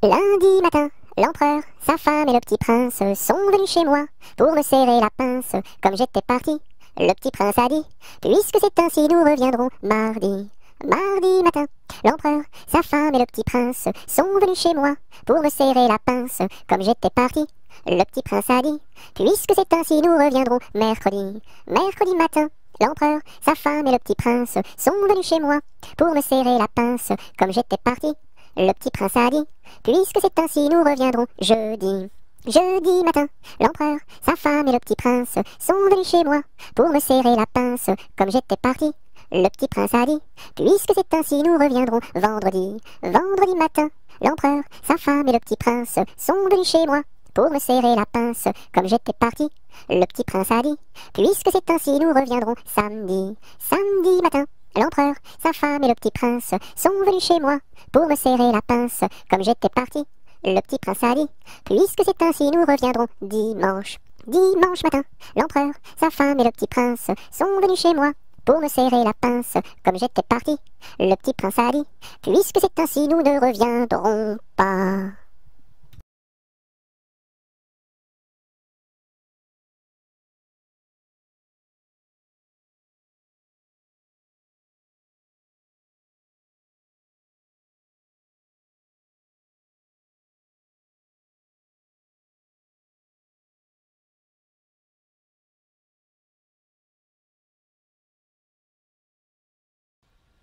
Lundi matin, l'empereur, sa femme et le petit prince sont venus chez moi pour me serrer la pince comme j'étais parti. Le petit prince a dit, puisque c'est ainsi nous reviendrons mardi. Mardi matin, l'empereur, sa femme et le petit prince sont venus chez moi pour me serrer la pince comme j'étais parti. Le petit prince a dit, puisque c'est ainsi nous reviendrons mercredi. Mercredi matin, l'empereur, sa femme et le petit prince sont venus chez moi pour me serrer la pince comme j'étais parti. Le petit prince a dit, puisque c'est ainsi nous reviendrons jeudi. Jeudi matin, l'empereur, sa femme et le petit prince sont venus chez moi pour me serrer la pince comme j'étais parti. Le petit prince a dit, puisque c'est ainsi nous reviendrons vendredi. Vendredi matin, l'empereur, sa femme et le petit prince sont venus chez moi pour me serrer la pince comme j'étais parti. Le petit prince a dit, puisque c'est ainsi nous reviendrons samedi. Samedi matin, l'empereur, sa femme et le petit prince sont venus chez moi pour me serrer la pince comme j'étais parti. Le petit prince a dit, puisque c'est ainsi nous reviendrons dimanche. Dimanche matin, l'empereur, sa femme et le petit prince sont venus chez moi pour me serrer la pince comme j'étais parti. Le petit prince a dit, puisque c'est ainsi nous ne reviendrons pas.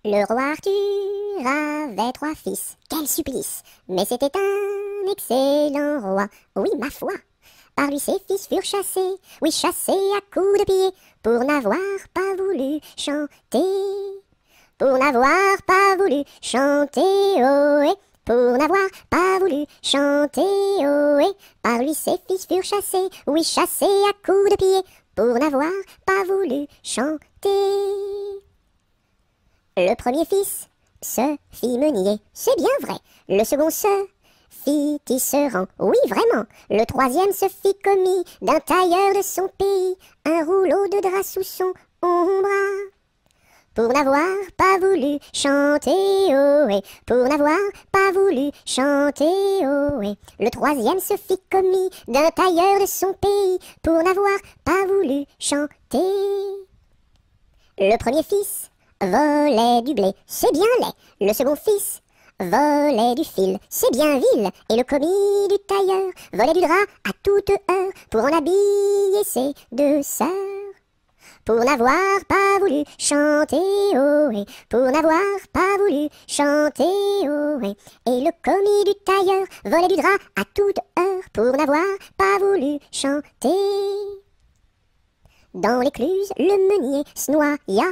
Le roi Arthur avait 3 fils, quel supplice! Mais c'était un excellent roi, oui ma foi. Par lui ses fils furent chassés, oui chassés à coups de pied, pour n'avoir pas voulu chanter. Pour n'avoir pas voulu chanter, ohé, pour n'avoir pas voulu chanter, ohé. Par lui ses fils furent chassés, oui chassés à coups de pied, pour n'avoir pas voulu chanter. Le premier fils se fit meunier, c'est bien vrai. Le second se fit tisserand, oui vraiment. Le troisième se fit commis d'un tailleur de son pays, un rouleau de drap sous son bras. Pour n'avoir pas voulu chanter, ohé, pour n'avoir pas voulu chanter, ohé. Le troisième se fit commis d'un tailleur de son pays, pour n'avoir pas voulu chanter. Le premier fils volait du blé, c'est bien laid. Le second fils volait du fil, c'est bien vil. Et le commis du tailleur volait du drap à toute heure pour en habiller ses 2 sœurs. Pour n'avoir pas voulu chanter, ohé, pour n'avoir pas voulu chanter, ohé. Et le commis du tailleur volait du drap à toute heure pour n'avoir pas voulu chanter. Dans l'écluse, le meunier se noya,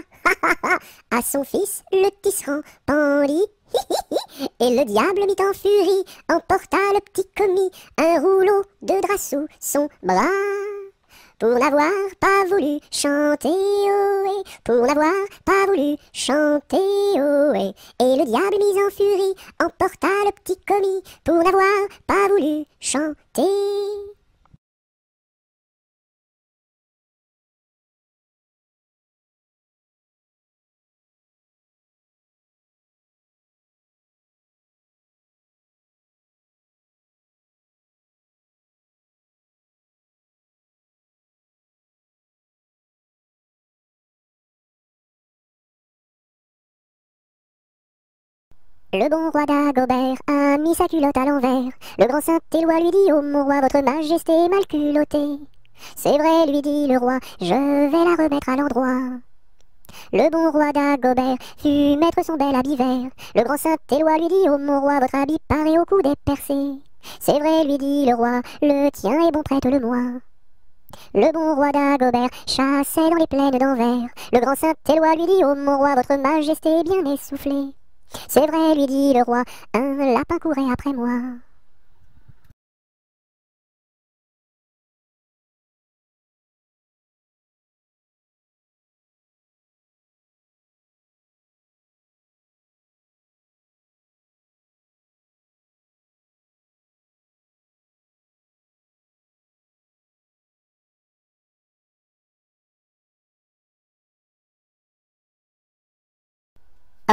à son fils le tisserand pendit, et le diable mit en furie, emporta le petit commis, un rouleau de drap sous son bras. Pour n'avoir pas voulu chanter, ohé, pour n'avoir pas voulu chanter, ohé. Et le diable mis en furie, emporta le petit commis, pour n'avoir pas voulu chanter. Le bon roi d'Agobert a mis sa culotte à l'envers. Le grand Saint-Éloi lui dit, ô mon roi, votre majesté est mal culottée. C'est vrai, lui dit le roi, je vais la remettre à l'endroit. Le bon roi d'Agobert fut mettre son bel habit vert. Le grand Saint-Éloi lui dit, ô mon roi, votre habit paraît au cou dépercé. C'est vrai, lui dit le roi, le tien est bon, prête-le-moi. Le bon roi d'Agobert chassait dans les plaines d'Anvers. Le grand Saint-Éloi lui dit, ô mon roi, votre majesté est bien essoufflée. C'est vrai, lui dit le roi, un lapin courait après moi.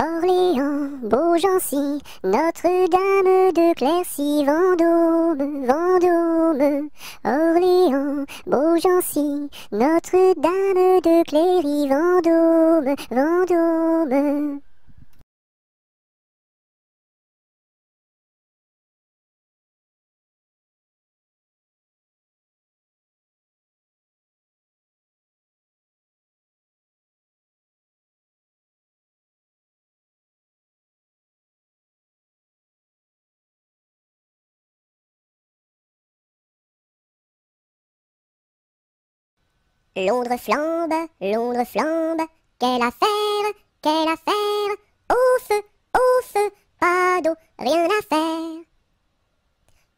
Orléans, Beaugency, Notre-Dame de Clercy, Vendôme, Vendôme. Orléans, Beaugency, Notre-Dame de Cléry, Vendôme, Vendôme. Londres flambe, quelle affaire, au feu, pas d'eau, rien à faire.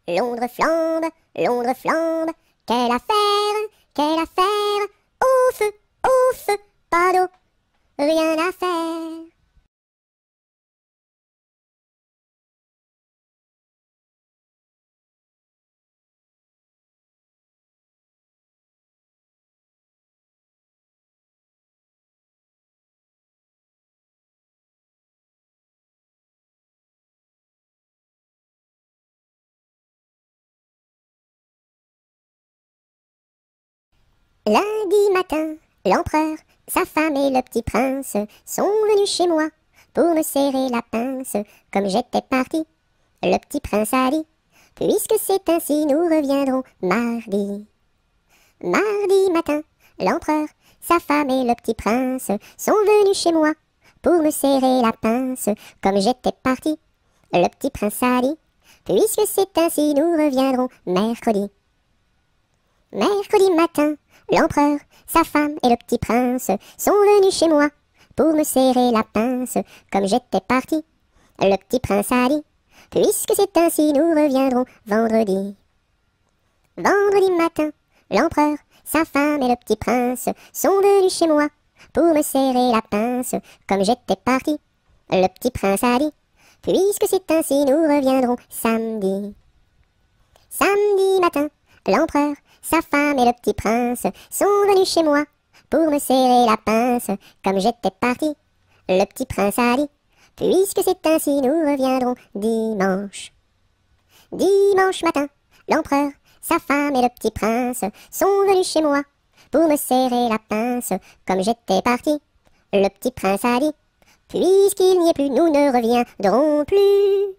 Londres flambe, quelle affaire, au feu, pas d'eau, rien à faire. Lundi matin, l'empereur, sa femme et le petit prince sont venus chez moi pour me serrer la pince. Comme j'étais parti, le petit prince a dit, puisque c'est ainsi, nous reviendrons mardi. Mardi matin, l'empereur, sa femme et le petit prince sont venus chez moi pour me serrer la pince. Comme j'étais parti, le petit prince a dit, puisque c'est ainsi, nous reviendrons mercredi. Mercredi matin, l'empereur, sa femme et le petit prince sont venus chez moi pour me serrer la pince. Comme j'étais parti, le petit prince a dit, puisque c'est ainsi, nous reviendrons vendredi. Vendredi matin, l'empereur, sa femme et le petit prince sont venus chez moi pour me serrer la pince. Comme j'étais parti, le petit prince a dit, puisque c'est ainsi, nous reviendrons samedi. Samedi matin, l'empereur, sa femme et le petit prince sont venus chez moi pour me serrer la pince. Comme j'étais parti, le petit prince a dit, puisque c'est ainsi, nous reviendrons dimanche. Dimanche matin, l'empereur, sa femme et le petit prince sont venus chez moi pour me serrer la pince. Comme j'étais parti, le petit prince a dit, puisqu'il n'y est plus, nous ne reviendrons plus.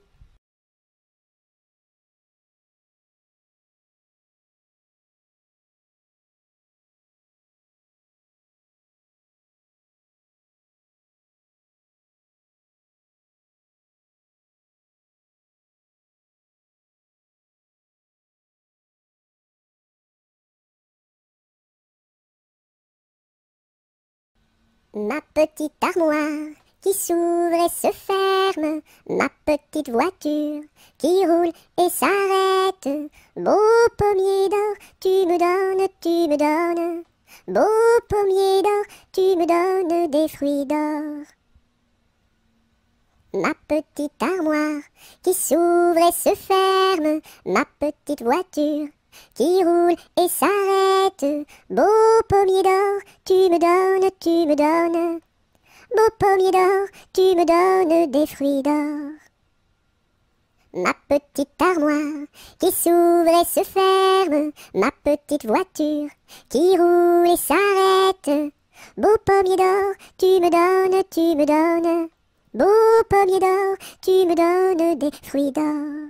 Ma petite armoire qui s'ouvre et se ferme, ma petite voiture qui roule et s'arrête. Beau pommier d'or, tu me donnes. Beau pommier d'or, tu me donnes des fruits d'or. Ma petite armoire qui s'ouvre et se ferme, ma petite voiture qui roule et s'arrête. Beau pommier d'or, tu me donnes. Beau pommier d'or, tu me donnes des fruits d'or. Ma petite armoire qui s'ouvre et se ferme, ma petite voiture qui roule et s'arrête. Beau pommier d'or, tu me donnes. Beau pommier d'or, tu me donnes des fruits d'or.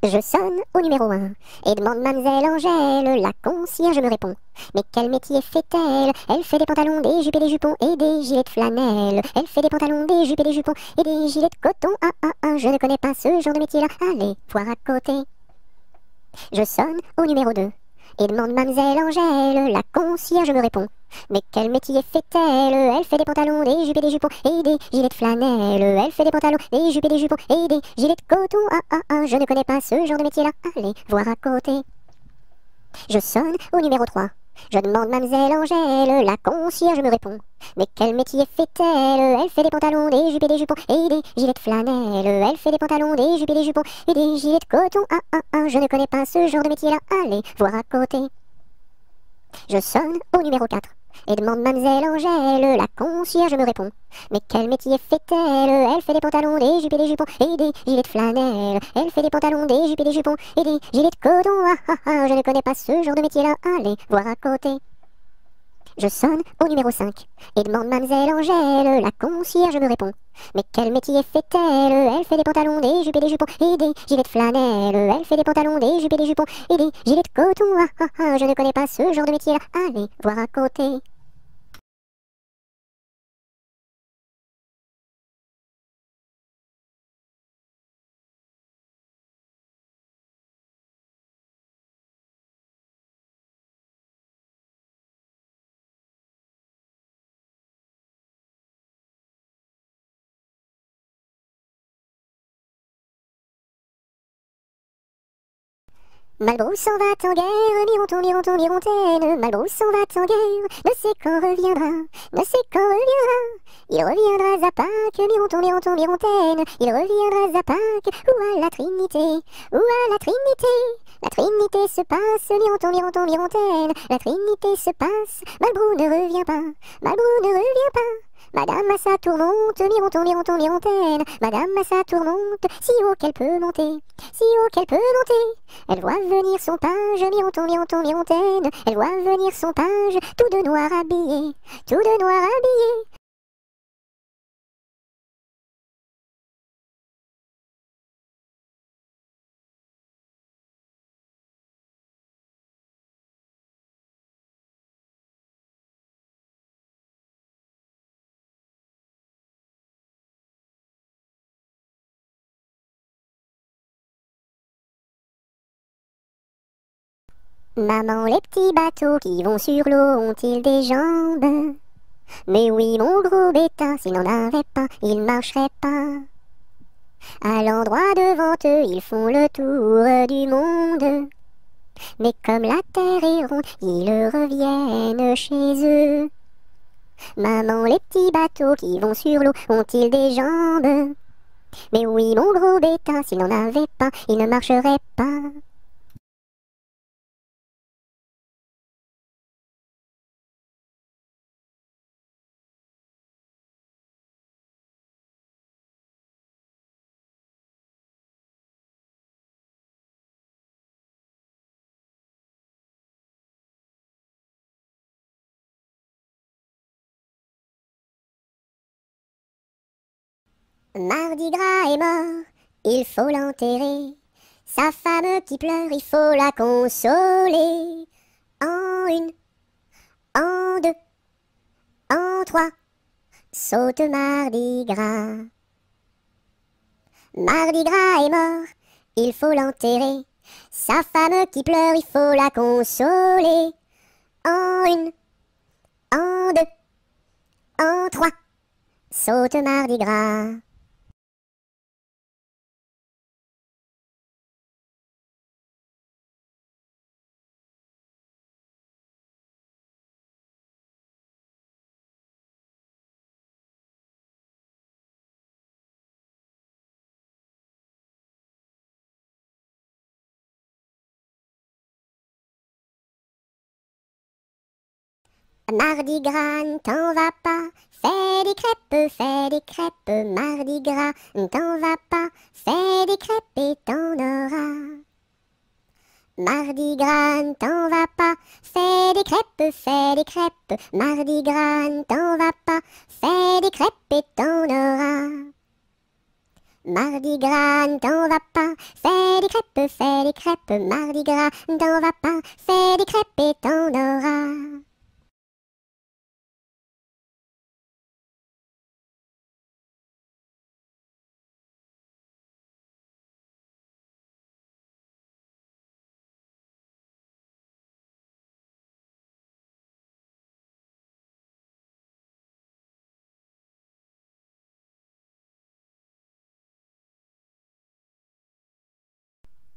Je sonne au numéro 1 et demande mademoiselle Angèle. La concierge me répond. Mais quel métier fait-elle? Elle fait des pantalons, des jupes et des jupons et des gilets de flanelle. Elle fait des pantalons, des jupes et des jupons et des gilets de coton. Je ne connais pas ce genre de métier-là. Allez, voir à côté. Je sonne au numéro 2 et demande mademoiselle Angèle. La concierge me répond. Mais quel métier fait-elle? Elle fait des pantalons, des jupes et des jupons et des gilets de flanelle. Elle fait des pantalons, des jupes et des jupons et des gilets de coton. Ah ah ah, je ne connais pas ce genre de métier-là. Allez voir à côté. Je sonne au numéro 3. Je demande mademoiselle Angèle, la concierge me répond. Mais quel métier fait-elle? Elle fait des pantalons, des jupes et des jupons et des gilets de flanelle. Elle fait des pantalons, des jupes et des jupons et des gilets de coton. Ah ah ah, je ne connais pas ce genre de métier-là. Allez voir à côté. Je sonne au numéro 4 et demande mademoiselle Angèle, la concierge me répond. Mais quel métier fait-elle? Elle fait des pantalons, des jupes et des jupons et des gilets de flanelle. Elle fait des pantalons, des jupes et des jupons et des gilets de coton. Ah ah ah, je ne connais pas ce genre de métier-là. Allez voir à côté. Je sonne au numéro 5 et demande mademoiselle Angèle, la concierge me répond. Mais quel métier fait-elle? Elle fait des pantalons, des jupes et des jupons et des gilets de flanelle. Elle fait des pantalons, des jupes et des jupons et des gilets de coton. Ah ah ah, je ne connais pas ce genre de métier-là. Allez voir à côté. Malbrousse s'en va en guerre, Mironton, Mironton, Mirontaine. Malbrousse s'en va en guerre, ne sait quand reviendra, ne sait quand reviendra. Il reviendra à Pâques, Mironton, Mironton, Mirontaine. Il reviendra à Pâques, ou à la Trinité, ou à la Trinité. La Trinité se passe, Mironton, Mironton, Mirontaine. La Trinité se passe, Malbrou ne revient pas, Malbrou ne revient pas. Madame à sa tourmente, Mironton, Mironton, Mirontaine. Madame à sa tourmente, si haut qu'elle peut monter, si haut qu'elle peut monter. Elle voit venir son page, Mironton, Mironton, Mirontaine. Elle voit venir son page, tout de noir habillé, tout de noir habillé. Maman, les petits bateaux qui vont sur l'eau ont-ils des jambes? Mais oui, mon gros bêta, s'il n'en avait pas, il marcherait pas. À l'endroit devant eux, ils font le tour du monde. Mais comme la terre est ronde, ils reviennent chez eux. Maman, les petits bateaux qui vont sur l'eau ont-ils des jambes? Mais oui, mon gros bêta, s'il n'en avait pas, il ne marcherait pas. Mardi Gras est mort, il faut l'enterrer. Sa femme qui pleure, il faut la consoler. En une, en deux, en trois, saute Mardi Gras. Mardi Gras est mort, il faut l'enterrer. Sa femme qui pleure, il faut la consoler. En une, en deux, en trois, saute Mardi Gras. Mardi Gras, ne t'en va pas, fais des crêpes, Mardi Gras, ne t'en va pas, fais des crêpes et t'en auras. Mardi Gras, ne t'en va pas, fais des crêpes, Mardi Gras, ne t'en va pas, fais des crêpes et t'en auras. Mardi Gras, ne t'en va pas, fais des crêpes, Mardi Gras, ne t'en va pas, fais des crêpes et t'en auras.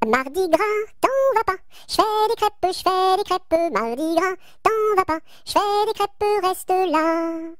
Mardi gras, t'en vas pas, je fais des crêpes, mardi gras, t'en vas pas, je fais des crêpes, reste là.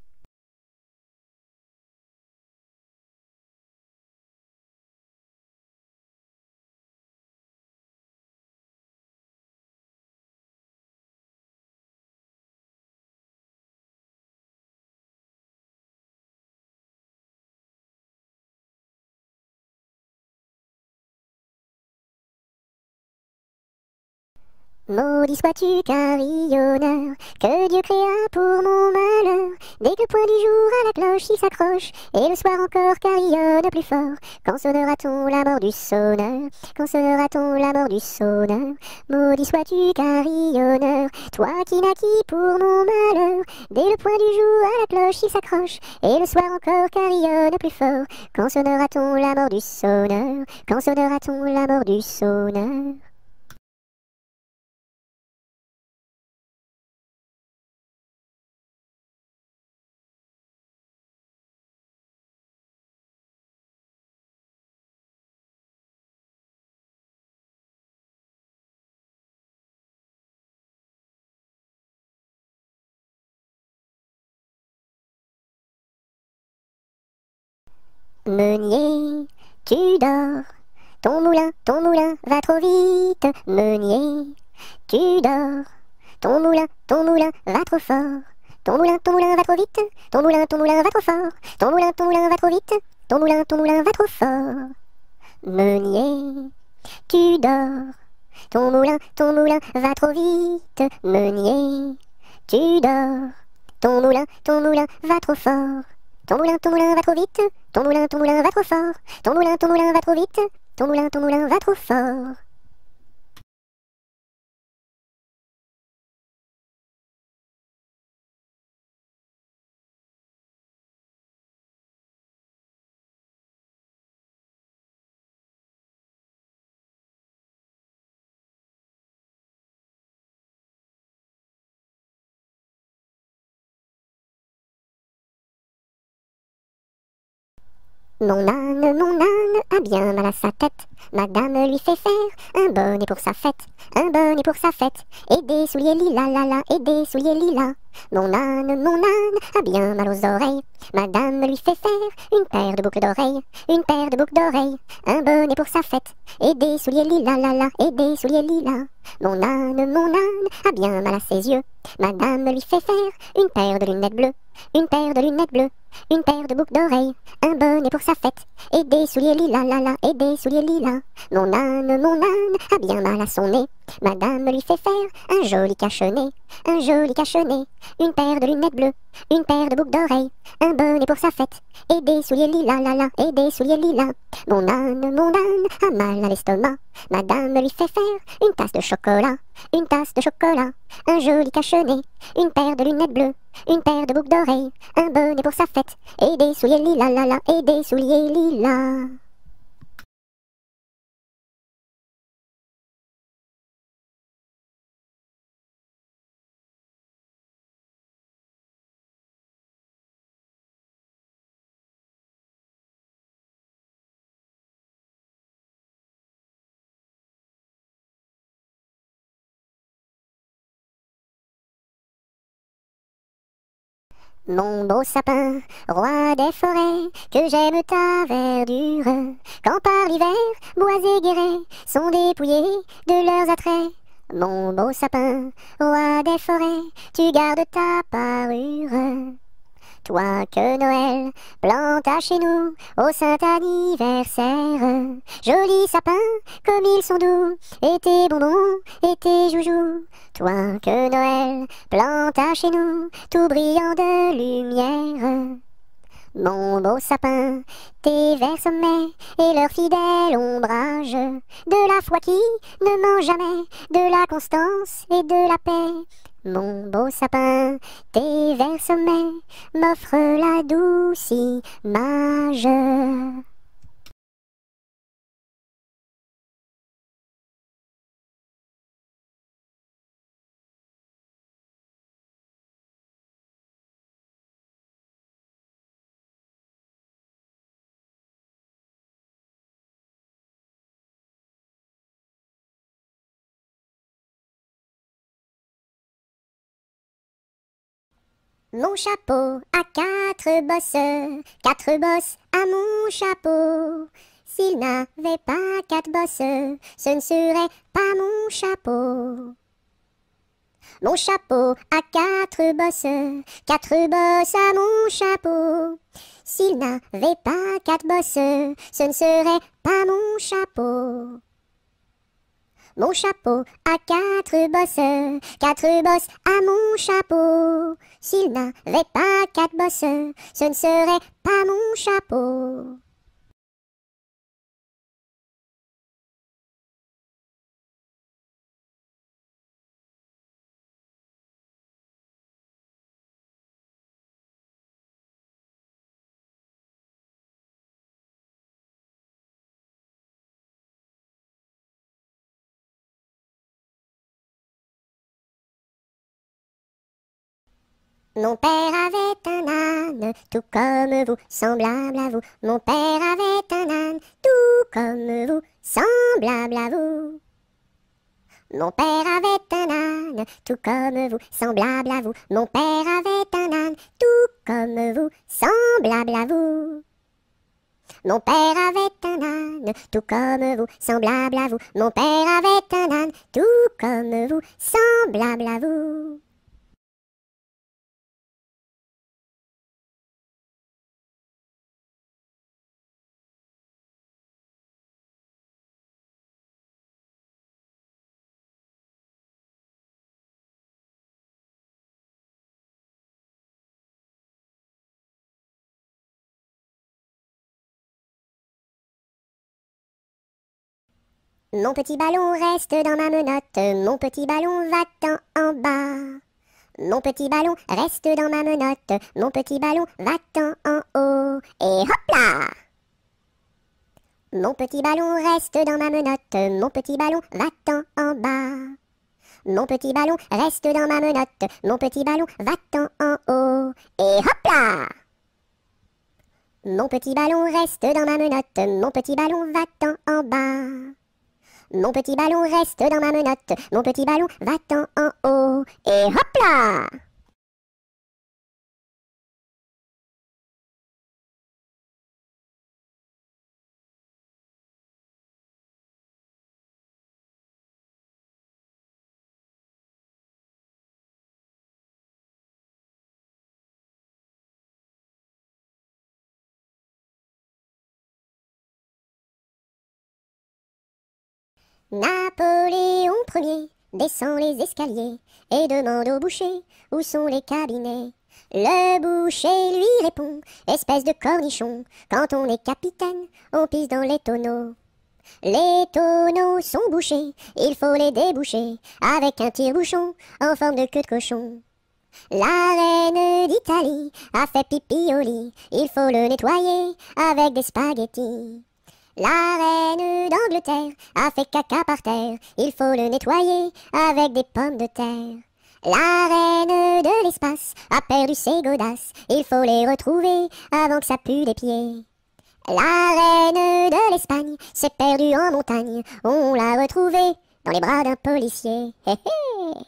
Maudit sois-tu carillonneur, que Dieu créa pour mon malheur. Dès que le point du jour à la cloche il s'accroche, et le soir encore carillonne plus fort. Quand sonnera-t-on la mort du sonneur? Quand sonnera-t-on la mort du sonneur? Maudit sois-tu carillonneur, toi qui naquis pour mon malheur. Dès le point du jour à la cloche il s'accroche, et le soir encore carillonne plus fort. Quand sonnera-t-on la mort du sonneur? Quand sonnera-t-on la mort du sonneur? Meunier, tu dors, ton moulin va trop vite. Meunier, tu dors, ton moulin va trop fort. Ton moulin va trop vite. Ton moulin va trop fort. Ton moulin va trop vite. Ton moulin va trop fort. Meunier, tu dors, ton moulin va trop vite. Meunier, tu dors, ton moulin va trop fort. Ton moulin va trop vite. Ton moulin va trop fort. Ton moulin va trop vite. Ton moulin va trop fort. Mon âne a bien mal à sa tête. Madame lui fait faire un bonnet pour sa fête, un bonnet pour sa fête, et des souliers lilas, la la, et des souliers lilas. Mon âne a bien mal aux oreilles. Madame lui fait faire une paire de boucles d'oreilles, une paire de boucles d'oreilles, un bonnet pour sa fête, et des souliers lilas, la la, et des souliers lilas. Mon âne a bien mal à ses yeux. Madame lui fait faire une paire de lunettes bleues, une paire de lunettes bleues, une paire de boucles d'oreilles, un bonnet pour sa fête, et des souliers lilas, la la, et des souliers lilas. Mon âne a bien mal à son nez. Madame lui fait faire un joli cache-nez, un joli cache-nez, une paire de lunettes bleues, une paire de boucles d'oreilles, un bonnet pour sa fête, et des souliers lilas, la la, et des souliers lilas. Mon âne a mal à l'estomac. Madame lui fait faire une tasse de chocolat, une tasse de chocolat, un joli cache-nez, une paire de lunettes bleues, une paire de boucles d'oreilles, un bonnet pour sa fête, et des souliers lilas, la la, et des souliers lilas. Mon beau sapin, roi des forêts, que j'aime ta verdure, quand par l'hiver, bois et guérets sont dépouillés de leurs attraits. Mon beau sapin, roi des forêts, tu gardes ta parure. Toi que Noël planta chez nous au saint anniversaire. Joli sapin, comme ils sont doux, et tes bonbons, et tes joujoux. Toi que Noël planta chez nous, tout brillant de lumière. Mon beau sapin, tes verts sommets et leur fidèle ombrage, de la foi qui ne ment jamais, de la constance et de la paix. Mon beau sapin, tes verts sommets m'offrent la douce image. Mon chapeau a quatre bosses à mon chapeau. S'il n'avait pas quatre bosses, ce ne serait pas mon chapeau. Mon chapeau a quatre bosses à mon chapeau. S'il n'avait pas quatre bosses, ce ne serait pas mon chapeau. Mon chapeau a quatre bosses à mon chapeau. S'il n'avait pas quatre bosses, ce ne serait pas mon chapeau. Mon père avait un âne, tout comme vous, semblable à vous. Mon père avait un âne, tout comme vous, semblable à vous. Mon père avait un âne, tout comme vous, semblable à vous. Mon père avait un âne, tout comme vous, semblable à vous. Mon père avait un âne, tout comme vous, semblable à vous. Mon père avait un âne, tout comme vous, semblable à vous. Mon petit ballon reste dans ma menotte, mon petit ballon va-t'en en bas. Mon petit ballon reste dans ma menotte, mon petit ballon va-t'en en haut. Et hop là! Mon petit ballon reste dans ma menotte, mon petit ballon va-t'en en bas. Mon petit ballon reste dans ma menotte, mon petit ballon va-t'en en haut. Et hop là! Mon petit ballon reste dans ma menotte, mon petit ballon va-t'en en bas. Mon petit ballon reste dans ma menotte, mon petit ballon va-t'en en haut. Et hop là! Napoléon Ier descend les escaliers et demande au boucher où sont les cabinets. Le boucher lui répond, espèce de cornichon, quand on est capitaine, on pisse dans les tonneaux. Les tonneaux sont bouchés, il faut les déboucher avec un tire-bouchon en forme de queue de cochon. La reine d'Italie a fait pipi au lit, il faut le nettoyer avec des spaghettis. La reine d'Angleterre a fait caca par terre, il faut le nettoyer avec des pommes de terre. La reine de l'espace a perdu ses godasses, il faut les retrouver avant que ça pue des pieds. La reine de l'Espagne s'est perdue en montagne, on l'a retrouvée dans les bras d'un policier. Hé hé.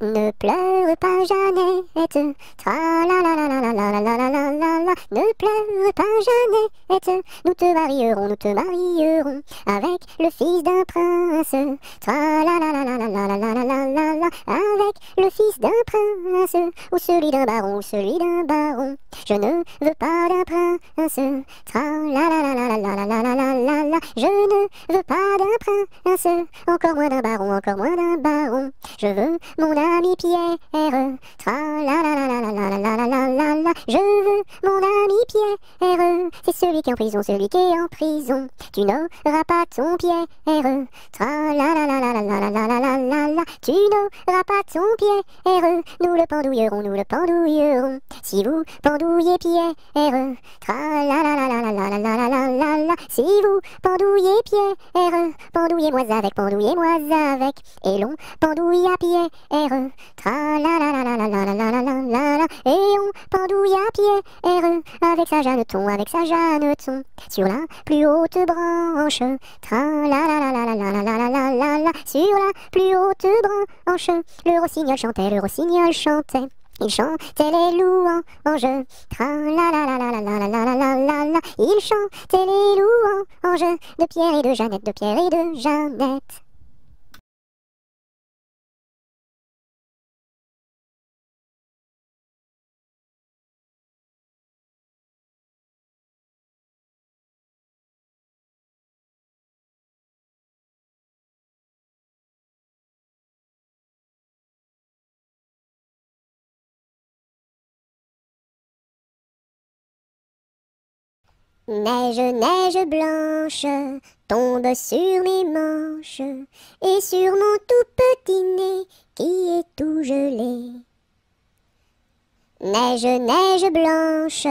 Ne pleure pas Jeannette, tra la la la la la la la la la la la la. Ne pleure pas Jeannette, nous te marierons avec le fils d'un prince. Tra la la la la la la la la la la la la. Avec le fils d'un prince, ou celui d'un baron, ou celui d'un baron. Je ne veux pas d'un prince. Tra la la la la la la la la la la la. Je ne veux pas d'un prince, encore moins d'un baron, encore moins d'un baron. Je veux mon ami Pierre, tra la la la la la la la la la la la. Je veux mon ami Pierre, c'est celui qui est en prison, celui qui est en prison. Tu n'auras pas ton Pierre, tra la la la la la la la la la la la. Tu n'auras pas ton Pierre, nous le pendouillerons, nous le pendouillerons. Si vous pendouillez Pierre, tra la la la la la la la la la la la. Si moi avec, pendouille et moi avec, et l'on pendouille à pied, heureux, tra la la la la la la la la la la la la, et on pendouille à pied, heureux, avec sa Jeanneton, sur la plus haute branche, tra la la la la la la la la la la la, sur la plus haute branche, le rossignol chantait, il chantait les louanges, tra la la la la la la la la la la la, il chantait les louanges de Pierre et de Jeannette, de Pierre et de Jeannette. Neige, neige blanche, tombe sur mes manches et sur mon tout petit nez qui est tout gelé. Neige, neige blanche,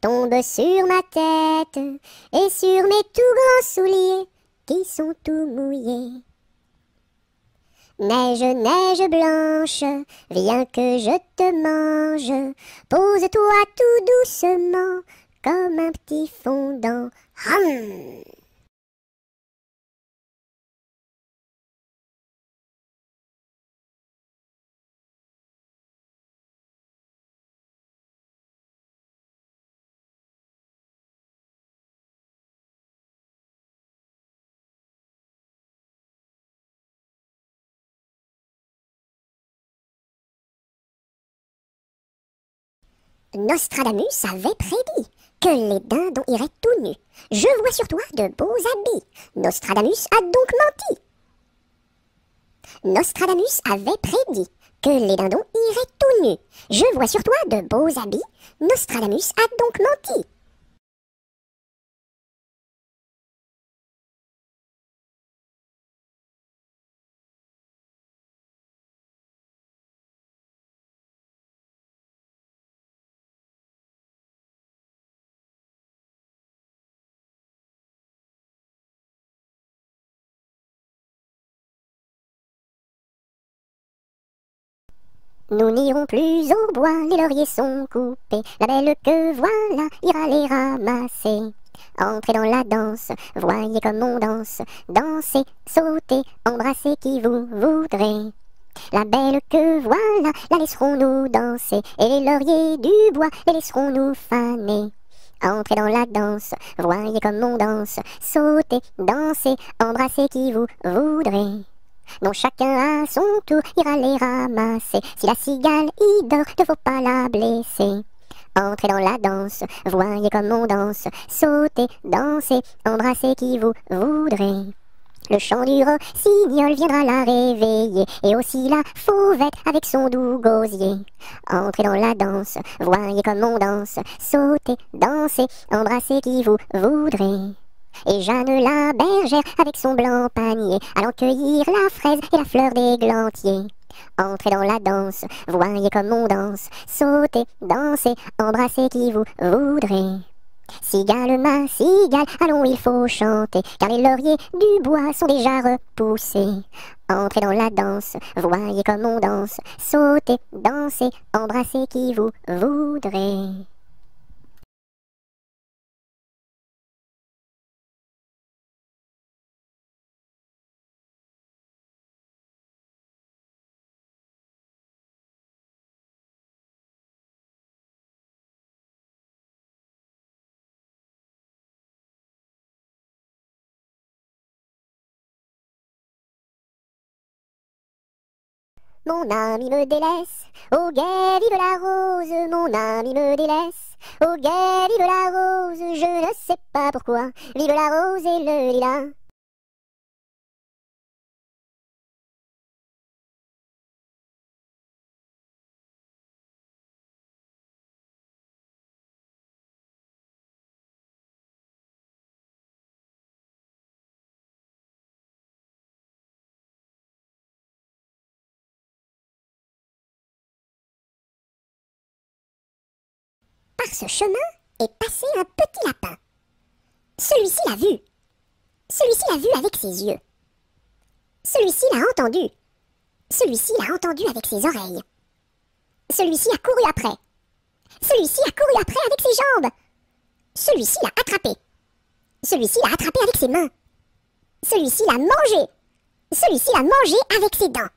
tombe sur ma tête et sur mes tout grands souliers qui sont tout mouillés. Neige, neige blanche, viens que je te mange, pose-toi tout doucement comme un petit fondant. Hum. Nostradamus avait prédit que les dindons iraient tout nus. Je vois sur toi de beaux habits. Nostradamus a donc menti. Nostradamus avait prédit que les dindons iraient tout nus. Je vois sur toi de beaux habits. Nostradamus a donc menti. Nous n'irons plus au bois, les lauriers sont coupés. La belle que voilà ira les ramasser. Entrez dans la danse, voyez comme on danse. Dansez, sautez, embrassez qui vous voudrez. La belle que voilà, la laisserons-nous danser. Et les lauriers du bois, les laisserons-nous faner. Entrez dans la danse, voyez comme on danse. Sautez, dansez, embrassez qui vous voudrez. Bon, chacun à son tour ira les ramasser. Si la cigale y dort, ne faut pas la blesser. Entrez dans la danse, voyez comme on danse. Sautez, dansez, embrassez qui vous voudrez. Le chant du rossignol viendra la réveiller, et aussi la fauvette avec son doux gosier. Entrez dans la danse, voyez comme on danse. Sautez, dansez, embrassez qui vous voudrez. Et Jeanne la bergère avec son blanc panier, allant cueillir la fraise et la fleur d'églantier. Entrez dans la danse, voyez comme on danse. Sautez, dansez, embrassez qui vous voudrez. Cigale, ma cigale, allons il faut chanter, car les lauriers du bois sont déjà repoussés. Entrez dans la danse, voyez comme on danse. Sautez, dansez, embrassez qui vous voudrez. Mon ami me délaisse, au guet vive la rose, mon ami me délaisse, au guet vive la rose, je ne sais pas pourquoi, vive la rose et le lilas. Par ce chemin est passé un petit lapin. Celui-ci l'a vu. Celui-ci l'a vu avec ses yeux. Celui-ci l'a entendu. Celui-ci l'a entendu avec ses oreilles. Celui-ci a couru après. Celui-ci a couru après avec ses jambes. Celui-ci l'a attrapé. Celui-ci l'a attrapé avec ses mains. Celui-ci l'a mangé. Celui-ci l'a mangé avec ses dents.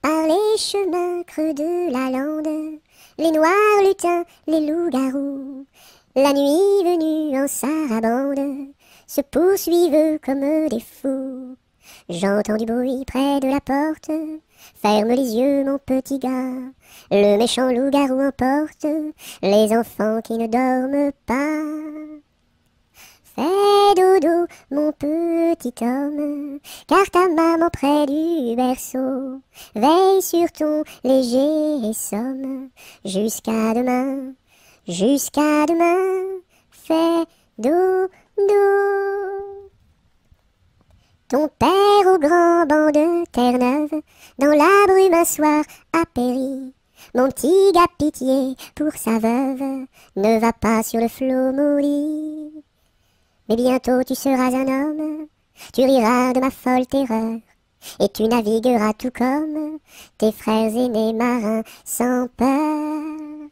Par les chemins creux de la lande, les noirs lutins, les loups-garous, la nuit venue en sarabande, se poursuivent comme des fous. J'entends du bruit près de la porte, ferme les yeux mon petit gars, le méchant loup-garou emporte les enfants qui ne dorment pas. Fais dodo, mon petit homme, car ta maman près du berceau veille sur ton léger somme. Jusqu'à demain, fais dodo. Ton père au grand banc de Terre-Neuve, dans la brume un soir a péri. Mon petit gars pitié pour sa veuve, ne va pas sur le flot maudit. Mais bientôt tu seras un homme, tu riras de ma folle terreur, et tu navigueras tout comme tes frères aînés marins sans peur.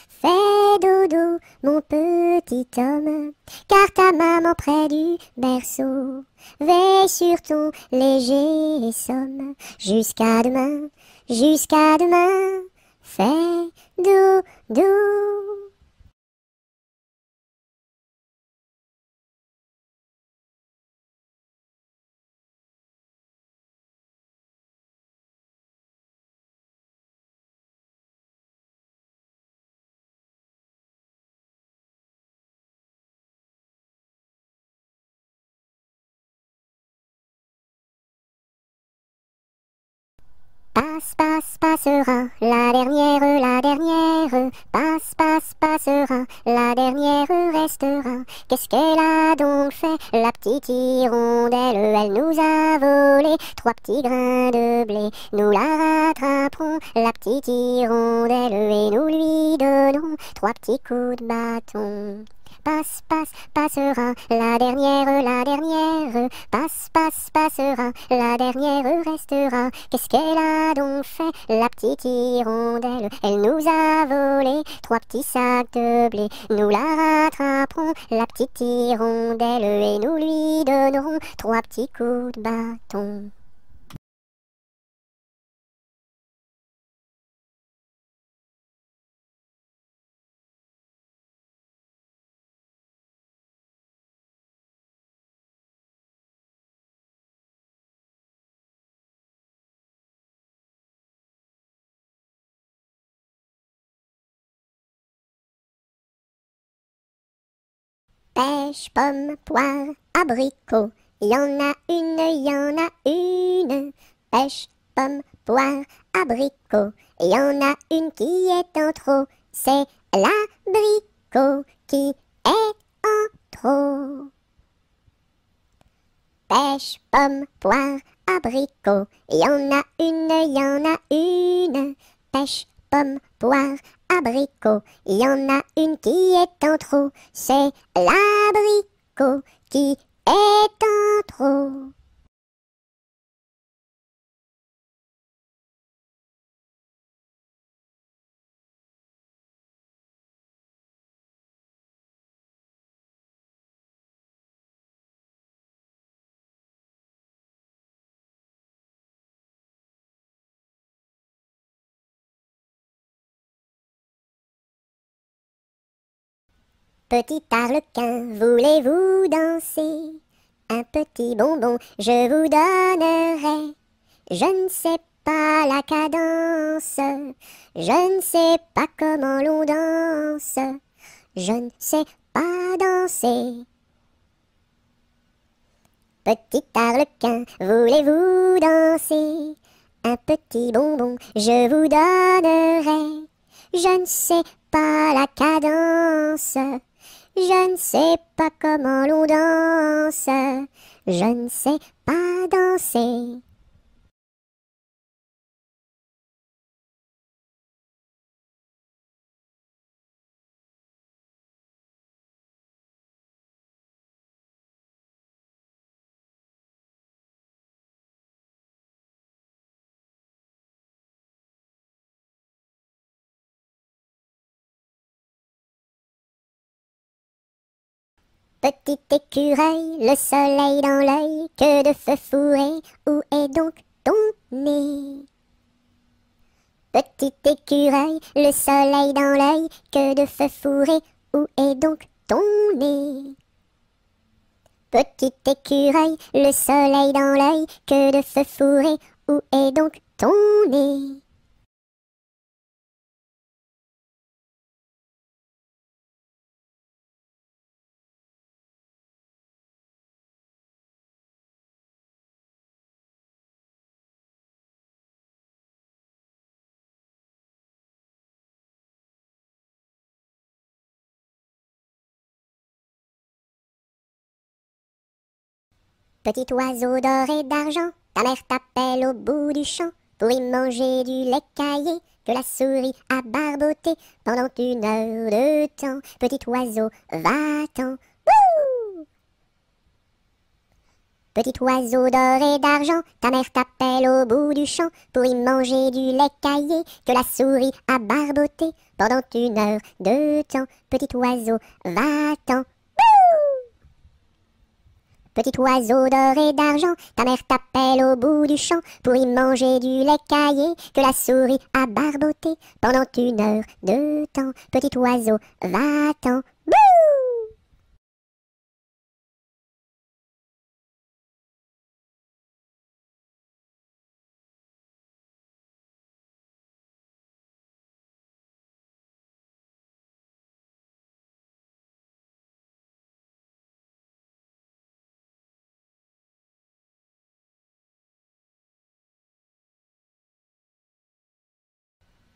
Fais dodo, mon petit homme, car ta maman près du berceau veille sur ton léger somme. Jusqu'à demain, fais dodo. Passe, passe, passera, la dernière, passe, passe, passera, la dernière restera. Qu'est-ce qu'elle a donc fait, la petite hirondelle? Elle nous a volé 3 petits grains de blé. Nous la rattraperons, la petite hirondelle, et nous lui donnerons 3 petits coups de bâton. Passe, passe, passera, la dernière, passe, passe, passera, la dernière restera. Qu'est-ce qu'elle a donc fait, la petite hirondelle? Elle nous a volé 3 petits sacs de blé. Nous la rattraperons, la petite hirondelle, et nous lui donnerons 3 petits coups de bâton. Pêche, pomme, poire, abricot, y en a une. Pêche, pomme, poire, abricot, y en a une qui est en trop. C'est l'abricot qui est en trop. Pêche, pomme, poire, abricot, y en a une. Pêche, pomme, poire, abricot, y en a une qui est en trop. C'est l'abricot qui est en trop. Petit arlequin, voulez-vous danser? Un petit bonbon, je vous donnerai. Je ne sais pas la cadence, je ne sais pas comment l'on danse, je ne sais pas danser. Petit arlequin, voulez-vous danser? Un petit bonbon, je vous donnerai. Je ne sais pas la cadence, je ne sais pas comment l'on danse, je ne sais pas danser. Petit écureuil, le soleil dans l'œil, que de feu fourré, où est donc ton nez? Petit écureuil, le soleil dans l'œil, que de feu fourré, où est donc ton nez? Petit écureuil, le soleil dans l'œil, que de feu fourré, où est donc ton nez? Petit oiseau d'or et d'argent, ta mère t'appelle au bout du champ pour y manger du lait caillé que la souris a barboté pendant 1 heure de temps. Petit oiseau, va-t'en. Wouh! Petit oiseau d'or et d'argent, ta mère t'appelle au bout du champ pour y manger du lait caillé que la souris a barboté pendant 1 heure de temps. Petit oiseau, va-t'en. Petit oiseau d'or et d'argent, ta mère t'appelle au bout du champ pour y manger du lait caillé que la souris a barboté pendant 1 heure de temps. Petit oiseau, va-t'en. Bouh!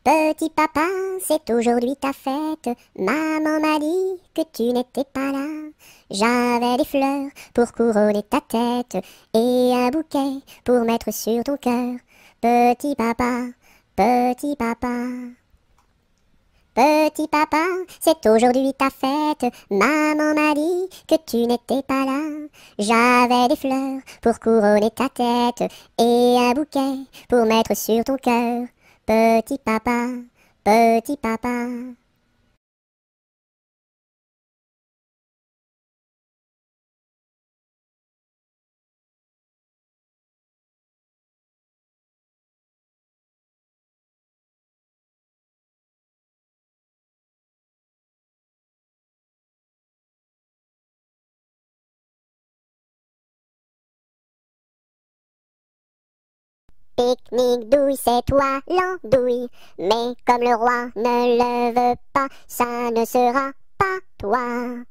Petit papa, c'est aujourd'hui ta fête. Maman m'a dit que tu n'étais pas là. J'avais des fleurs pour couronner ta tête et un bouquet pour mettre sur ton cœur. Petit papa, petit papa. Petit papa, c'est aujourd'hui ta fête. Maman m'a dit que tu n'étais pas là. J'avais des fleurs pour couronner ta tête et un bouquet pour mettre sur ton cœur. Petit papa, petit papa. Pique-nique douille, c'est toi l'andouille. Mais comme le roi ne le veut pas, ça ne sera pas toi.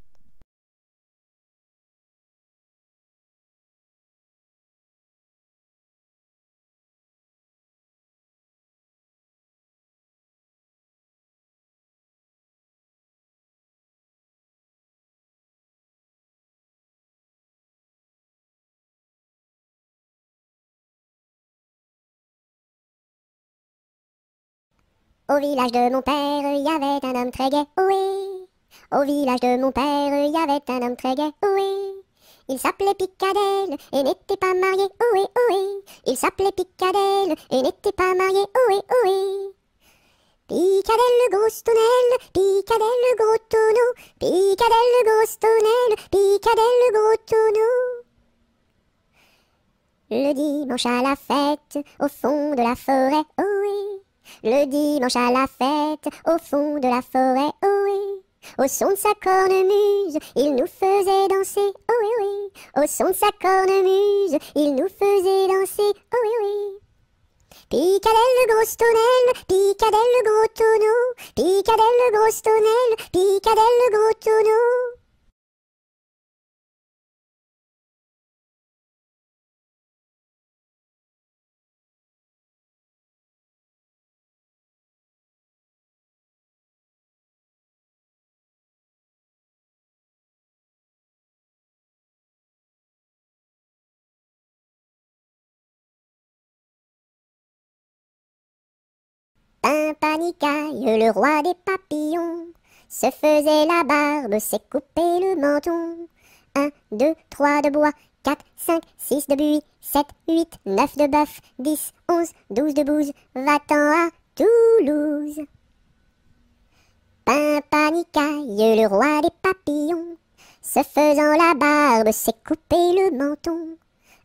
Au village de mon père, il y avait un homme très gai, oui. Au village de mon père, il y avait un homme très gai, oui. Il s'appelait Picadelle et n'était pas marié, oui, oui. Il s'appelait Picadelle et n'était pas marié, oui, oui. Picadelle le gros tonnelle, Picadelle le gros tonneau, Picadelle le gros tonnelle, Picadelle le gros tonneau. Le dimanche à la fête, au fond de la forêt, oh oui. Le dimanche à la fête, au fond de la forêt, oh oui. Au son de sa cornemuse, il nous faisait danser, oh oui, oui. Au son de sa cornemuse, il nous faisait danser, oh oui, oui. Picadelle le gros tonnelle, Picadelle le gros tonneau, Picadelle le gros tonnelle, Picadelle le gros tonneau. Pimpanicaille, le roi des papillons, se faisait la barbe, s'est coupé le menton. 1, 2, 3 de bois, 4, 5, 6 de buis, 7, 8, 9 de bœuf, 10, 11, 12 de bouse, va-t'en à Toulouse. Pimpanicaille, le roi des papillons, se faisant la barbe, s'est coupé le menton.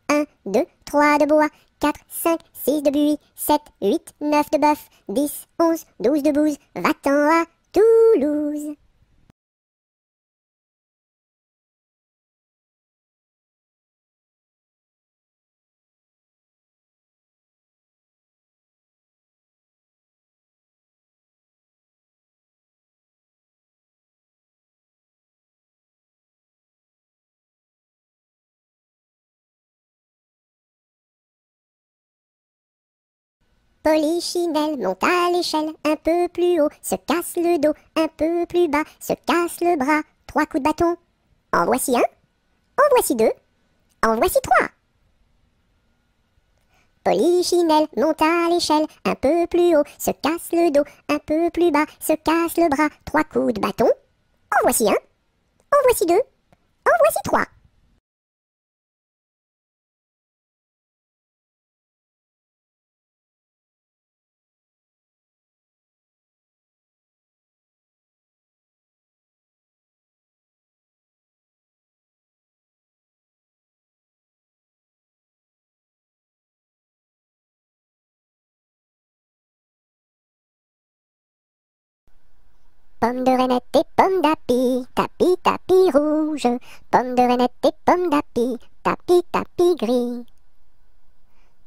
1, 2, 3 de bois, 4, 5, 6 de buis, 7, 8, 9 de bœuf, 10, 11, 12 de bouse, va-t'en à Toulouse. Polichinelle monte à l'échelle, un peu plus haut, se casse le dos, un peu plus bas, se casse le bras, 3 coups de bâton. En voici un, en voici deux, en voici trois. Polichinelle monte à l'échelle, un peu plus haut, se casse le dos, un peu plus bas, se casse le bras, 3 coups de bâton. En voici un, en voici deux, en voici trois. Pomme de reinette et pomme d'api, tapis, tapis rouge. Pomme de reinette et pomme d'api, tapis, tapis gris.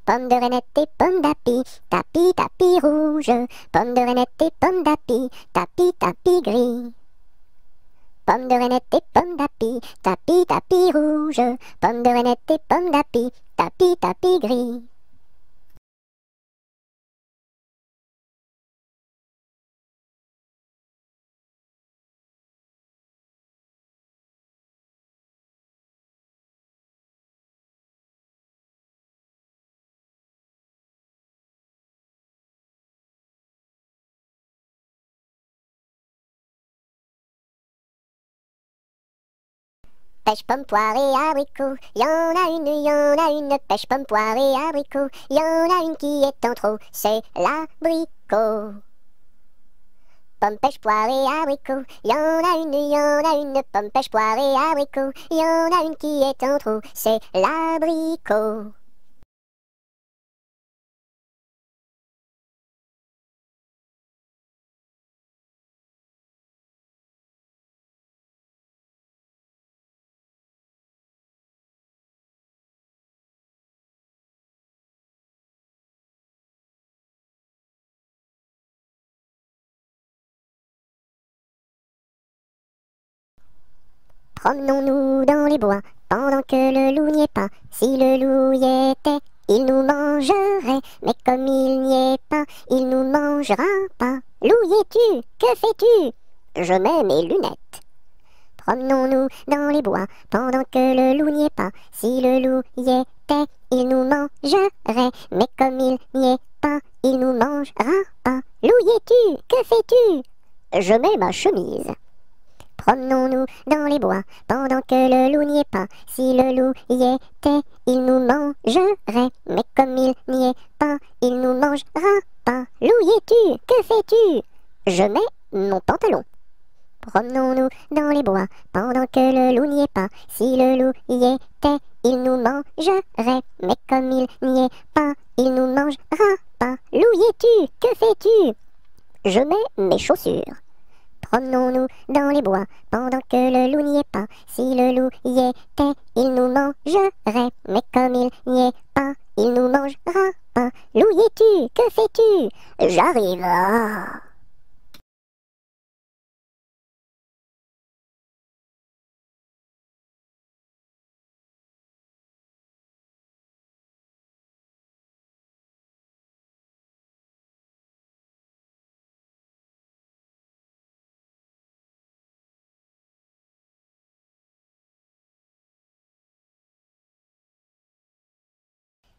Pomme de reinette et pomme d'api, tapis, tapis rouge. Pomme de reinette et pomme d'api, tapis, tapis gris. Pomme de reinette et pomme d'api, tapis, tapis rouge. Pomme de reinette et pomme d'api, tapis, tapis gris. Pêche, pomme, poire et abricot, y en a une, y en a une. Pêche, pomme, poire et abricot, y en a une qui est en trop, c'est l'abricot. Pomme, pêche, poire et abricot, y en a une, y en a une. Pomme, pêche, poire et abricot, y en a une qui est en trop, c'est l'abricot. Promenons-nous dans les bois, pendant que le loup n'y est pas. Si le loup y était, il nous mangerait, mais comme il n'y est pas, il nous mangera pas. Loup, y es-tu? Que fais-tu? Je mets mes lunettes. Promenons-nous dans les bois, pendant que le loup n'y est pas. Si le loup y était, il nous mangerait, mais comme il n'y est pas, il nous mangera pas. Loup, y es-tu? Que fais-tu? Je mets ma chemise. Promenons-nous dans les bois, pendant que le loup n'y est pas. Si le loup y était, il nous mangerait, mais comme il n'y est pas, il nous mangera pas. Loup, y es-tu? Que fais-tu? Je mets mon pantalon. Promenons-nous dans les bois, pendant que le loup n'y est pas. Si le loup y était, il nous mangerait, mais comme il n'y est pas, il nous mangera pas. Loup, y es-tu? Que fais-tu? Je mets mes chaussures. Promenons-nous dans les bois, pendant que le loup n'y est pas. Si le loup y était, il nous mangerait, mais comme il n'y est pas, il nous mangera pas. Loup, y es-tu? Que fais-tu? J'arrive. Ah.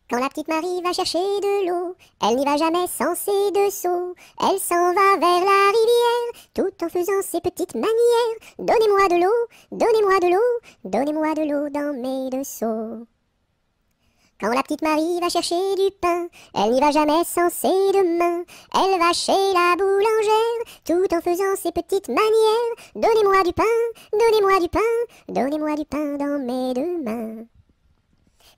Quand la petite Marie va chercher de l'eau, elle n'y va jamais sans ses deux seaux. Elle s'en va vers la rivière, tout en faisant ses petites manières. Donnez-moi de l'eau, donnez-moi de l'eau, donnez-moi de l'eau dans mes deux seaux. Quand la petite Marie va chercher du pain, elle n'y va jamais sans ses deux mains. Elle va chez la boulangère, tout en faisant ses petites manières. Donnez-moi du pain, donnez-moi du pain, donnez-moi du pain dans mes deux mains.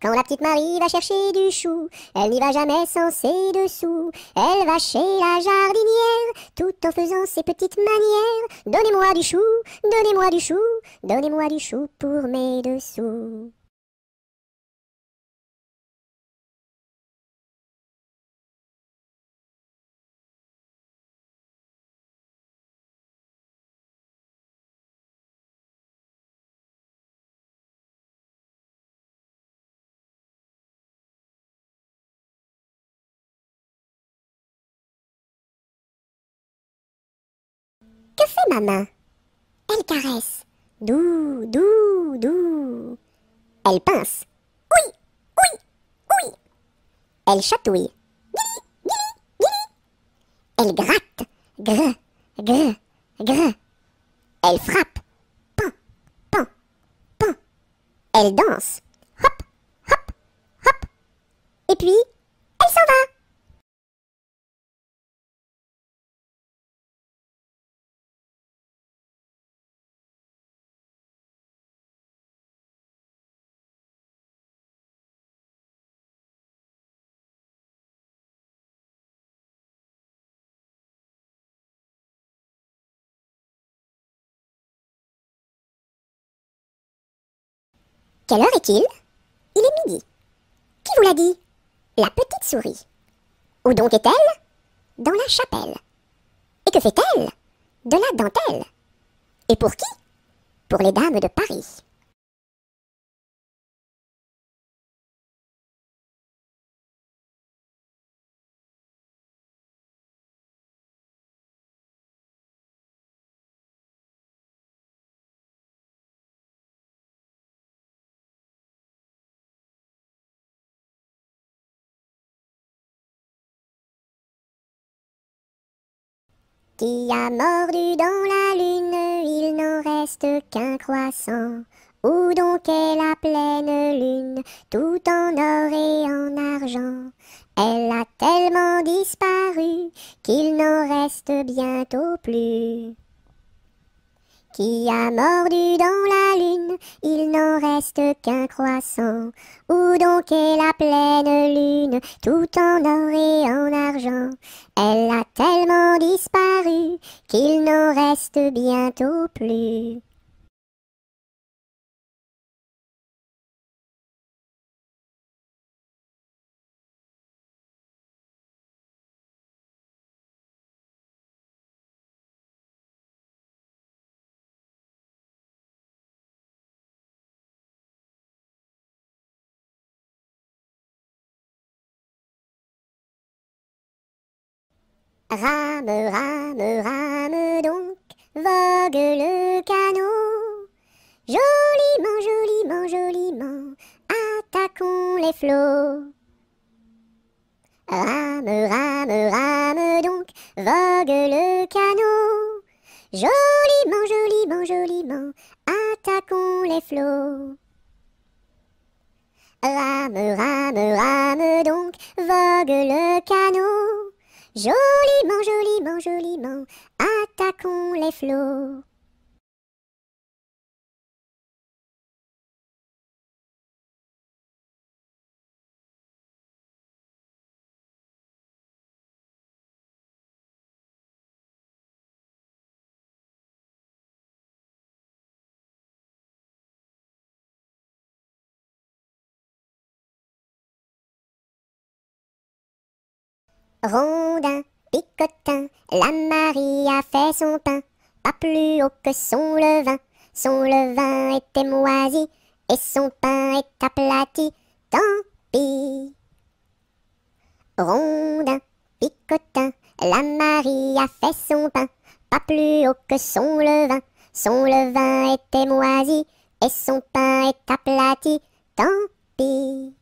Quand la petite Marie va chercher du chou, elle n'y va jamais sans ses dessous. Elle va chez la jardinière, tout en faisant ses petites manières. Donnez-moi du chou, donnez-moi du chou, donnez-moi du chou pour mes dessous. Que fait ma main? Elle caresse. Doux, doux, doux. Elle pince. Oui, oui, oui. Elle chatouille. Guili, guili, guili. Elle gratte. Grr, grr, grr. Elle frappe. Pan, pan, pan. Elle danse. Hop, hop, hop. Et puis, elle s'en va. Quelle heure est-il? Il est midi. Qui vous l'a dit? La petite souris. Où donc est-elle? Dans la chapelle. Et que fait-elle? De la dentelle. Et pour qui? Pour les dames de Paris. Qui a mordu dans la lune, il n'en reste qu'un croissant. Où donc est la pleine lune, tout en or et en argent? Elle a tellement disparu qu'il n'en reste bientôt plus. Qui a mordu dans la lune, il n'en reste qu'un croissant. Où donc est la pleine lune, tout en or et en argent? Elle a tellement disparu qu'il n'en reste bientôt plus. Rame, rame, rame donc, vogue le canot. Joliment, joliment, joliment, attaquons les flots. Rame, rame, rame donc, vogue le canot. Joliment, joliment, joliment, attaquons les flots. Rame, rame, rame donc, vogue le canot. Joliment, joliment, joliment, attaquons les flots. Rondin, picotin, la Marie a fait son pain, pas plus haut que son levain. Son levain était moisi, et son pain est aplati, tant pis. Rondin, picotin, la Marie a fait son pain, pas plus haut que son levain. Son levain était moisi, et son pain est aplati, tant pis.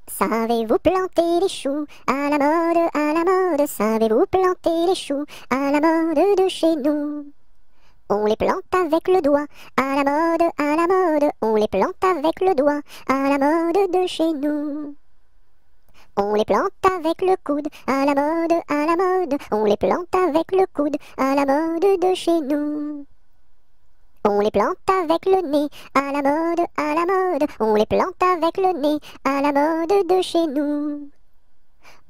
Savez-vous planter les choux à la mode, à la mode? Savez-vous planter les choux à la mode de chez nous? On les plante avec le doigt, à la mode, à la mode. On les plante avec le doigt, à la mode de chez nous. On les plante avec le coude, à la mode, à la mode. On les plante avec le coude, à la mode de chez nous. On les plante avec le nez, à la mode, à la mode. On les plante avec le nez, à la mode de chez nous.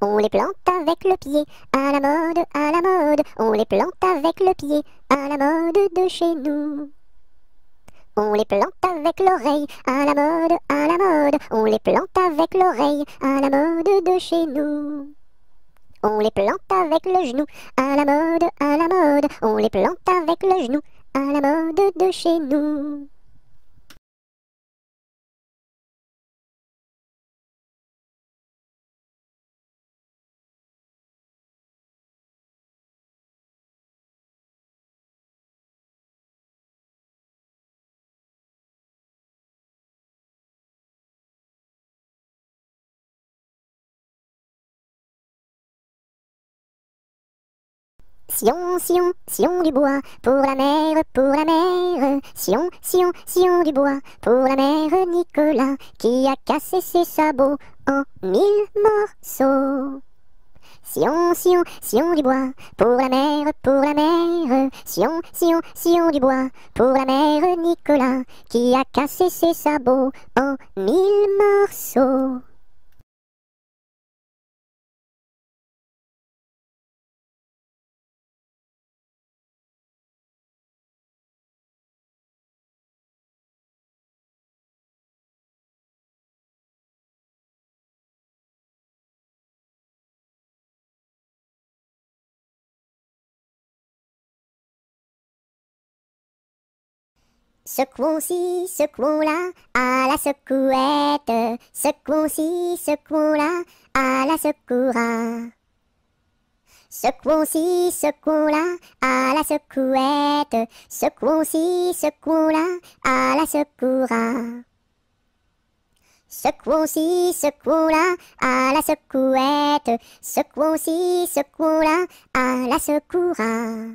On les plante avec le pied, à la mode, à la mode. On les plante avec le pied, à la mode de chez nous. On les plante avec l'oreille, à la mode, à la mode. On les plante avec l'oreille, à la mode de chez nous. On les plante avec le genou, à la mode, à la mode. On les plante avec le genou, à la mode de chez nous. Sion, Sion, Sion du bois, pour la mer, pour la mer. Sion, Sion, Sion du bois, pour la mère Nicolas, qui a cassé ses sabots en 1000 morceaux. Sion, Sion, Sion du bois, pour la mer, pour la mer. Sion, Sion, Sion du bois, pour la mère Nicolas, qui a cassé ses sabots en 1000 morceaux. Secouons-ci, secouons-là, à la secouette. Secouons-ci, secouons-là, à la secoura. Secouons-ci, secouons-là, à la secouette. Secouons-ci, secouons-là, à la secoura. Secouons-ci, secouons-là, à la secouette. Secouons-ci, secouons-là, à la secoura.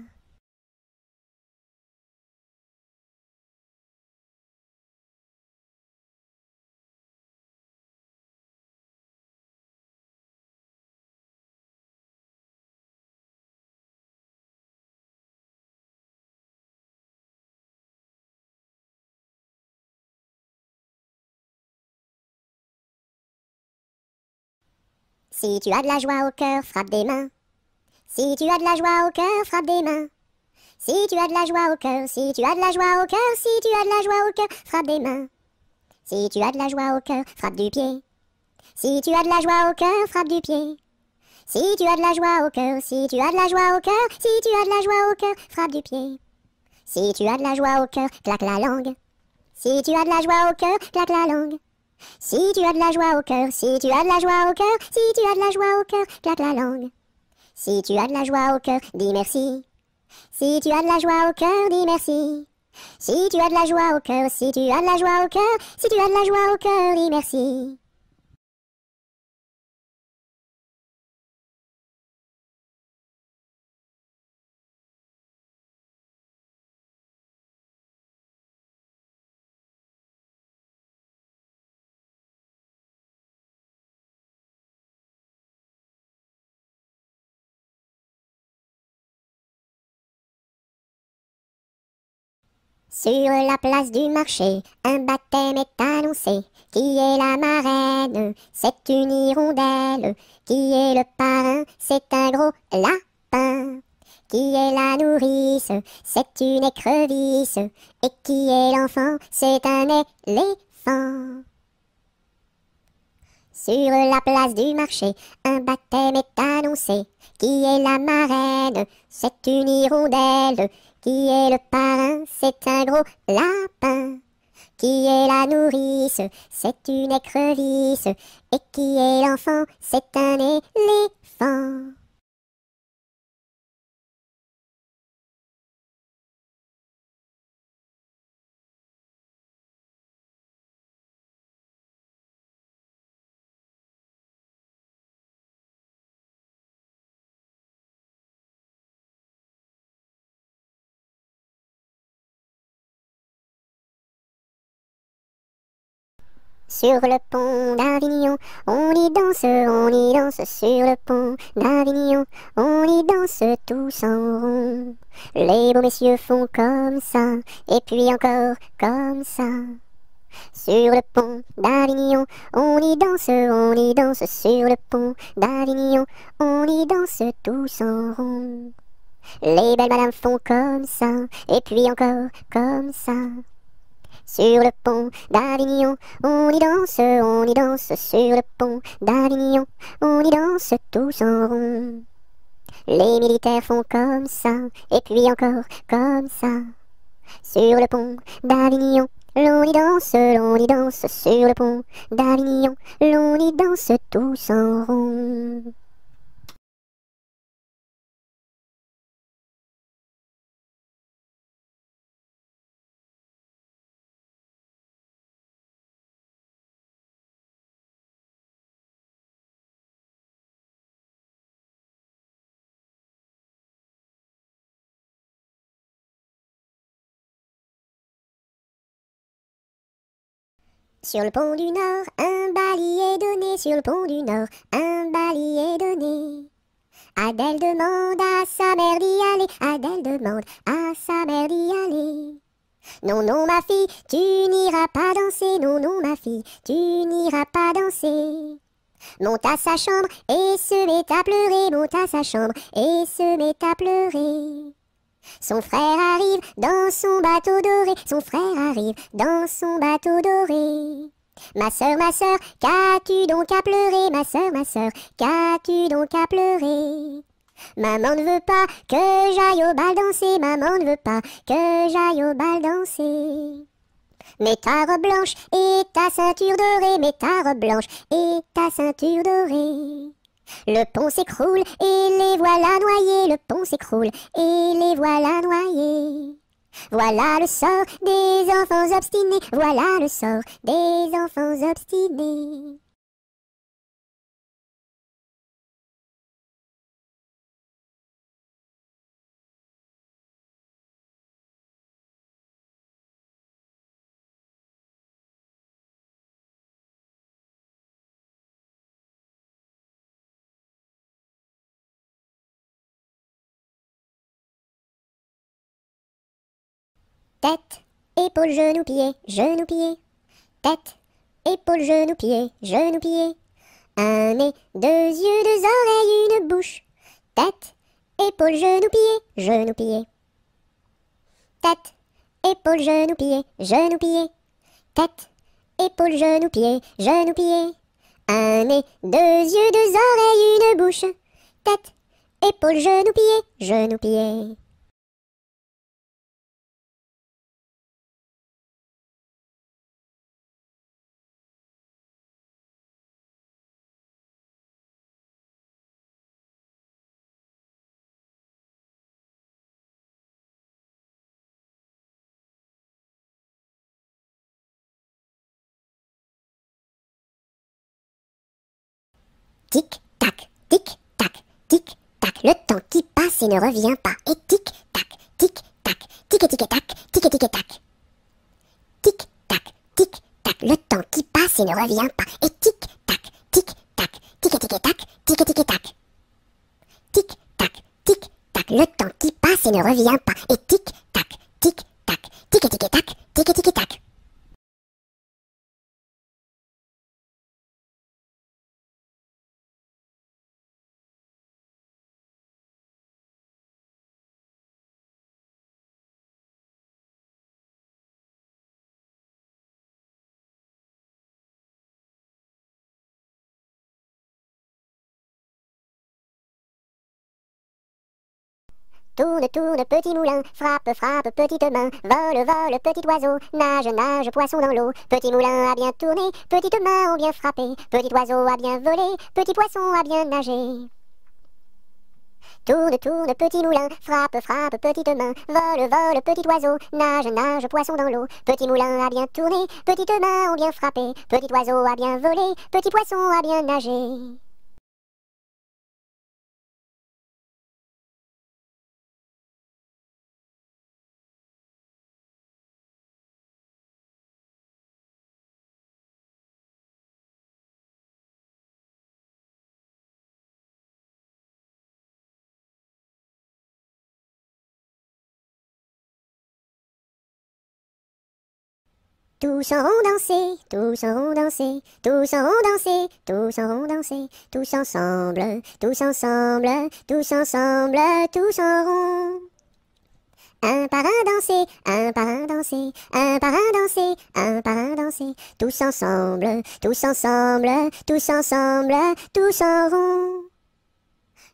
Si tu as de la joie au cœur, frappe des mains. Si tu as de la joie au cœur, frappe des mains. Si tu as de la joie au cœur, si tu as de la joie au cœur, si tu as de la joie au cœur, frappe des mains. Si tu as de la joie au cœur, frappe du pied. Si tu as de la joie au cœur, frappe du pied. Si tu as de la joie au cœur, si tu as de la joie au cœur, si tu as de la joie au cœur, frappe du pied. Si tu as de la joie au cœur, claque la langue. Si tu as de la joie au cœur, claque la langue. Si tu as de la joie au cœur, si tu as de la joie au cœur, si tu as de la joie au cœur, claque la langue. Si tu as de la joie au cœur, dis merci. Si tu as de la joie au cœur, dis merci. Si tu as de la joie au cœur, si tu as de la joie au cœur, si tu as de la joie au cœur, dis merci. Sur la place du marché, un baptême est annoncé. Qui est la marraine? C'est une hirondelle. Qui est le parrain? C'est un gros lapin. Qui est la nourrice? C'est une écrevisse. Et qui est l'enfant? C'est un éléphant. Sur la place du marché, un baptême est annoncé. Qui est la marraine? C'est une hirondelle. Qui est le parrain? C'est un gros lapin. Qui est la nourrice? C'est une écrevisse. Et qui est l'enfant? C'est un éléphant. Sur le pont d'Avignon, on y danse sur le pont d'Avignon, on y danse tous en rond. Les beaux messieurs font comme ça, et puis encore comme ça. Sur le pont d'Avignon, on y danse sur le pont d'Avignon, on y danse tous en rond. Les belles madames font comme ça, et puis encore comme ça. Sur le pont d'Avignon, on y danse sur le pont d'Avignon, on y danse tous en rond. Les militaires font comme ça, et puis encore comme ça. Sur le pont d'Avignon, l'on y danse sur le pont d'Avignon, l'on y danse tous en rond. Sur le pont du Nord, un bali est donné, sur le pont du Nord, un bali est donné. Adèle demande à sa mère d'y aller, Adèle demande à sa mère d'y aller. Non, non, ma fille, tu n'iras pas danser, non, non, ma fille, tu n'iras pas danser. Monte à sa chambre et se met à pleurer, monte à sa chambre et se met à pleurer. Son frère arrive dans son bateau doré, son frère arrive dans son bateau doré. Ma sœur, qu'as-tu donc à pleurer, ma sœur, qu'as-tu donc à pleurer? Maman ne veut pas que j'aille au bal danser, maman ne veut pas que j'aille au bal danser. Mets ta robe blanche et ta ceinture dorée, mets ta robe blanche et ta ceinture dorée. Le pont s'écroule et les voilà noyés, le pont s'écroule et les voilà noyés. Voilà le sort des enfants obstinés, voilà le sort des enfants obstinés. Tête, épaules, genoux, pieds, genoux, pieds. Tête, épaules, genoux, pieds, genoux, pieds. Un nez, deux yeux, deux oreilles, une bouche. Tête, épaules, genoux, pieds, genoux, pieds. Tête, épaules, genoux, pieds, genoux, pieds. Tête, épaules, genoux, pieds, genoux, pieds. Un nez, deux yeux, deux oreilles, une bouche. Tête, épaules, genoux, pieds, genoux, pieds. Tic, tac, tic, tac, tic, tac. Le temps qui passe et ne revient pas. Et tic, tac, tic, tac, tic et tac, tic et tac. Tic, tac, tic, tac. Le temps qui passe et ne revient pas. Et tic, tac, tic, tac, tic et tac, tic et tac. Tic, tac, tic, tac. Le temps qui passe et ne revient pas. Et tic, tac, tic, tac, tic et tac, tic et tac. Tourne, tourne, petit moulin, frappe, frappe, petite main, vole, vole, petit oiseau, nage, nage, poisson dans l'eau. Petit moulin a bien tourné, petites mains ont bien frappé, petit oiseau a bien volé, petit poisson a bien nagé. Tourne, tourne, petit moulin, frappe, frappe, petite main, vole, vole, petit oiseau, nage, nage, poisson dans l'eau. Petit moulin a bien tourné, petites mains ont bien frappé, petit oiseau a bien volé, petit poisson a bien nagé. Tous en rond danser, tous en rond danser, tous en rond danser, tous en rond danser, tous ensemble, tous ensemble, tous ensemble, tous en rond. Un par un danser, un par un danser, un par un danser, un par un danser, tous ensemble, tous ensemble, tous ensemble, tous en rond.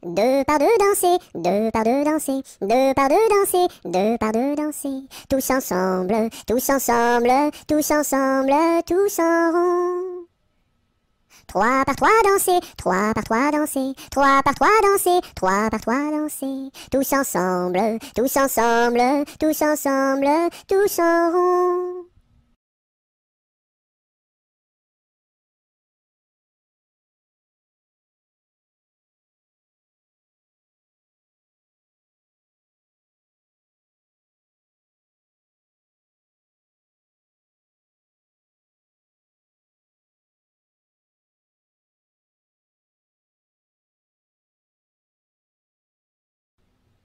Deux par deux danser, deux par deux danser, deux par deux danser, deux par deux danser, tous ensemble, tous ensemble, tous ensemble, tous en rond. Trois par trois danser, trois par trois danser, trois par trois danser, trois par trois danser, tous ensemble, tous ensemble, tous ensemble, tous en rond.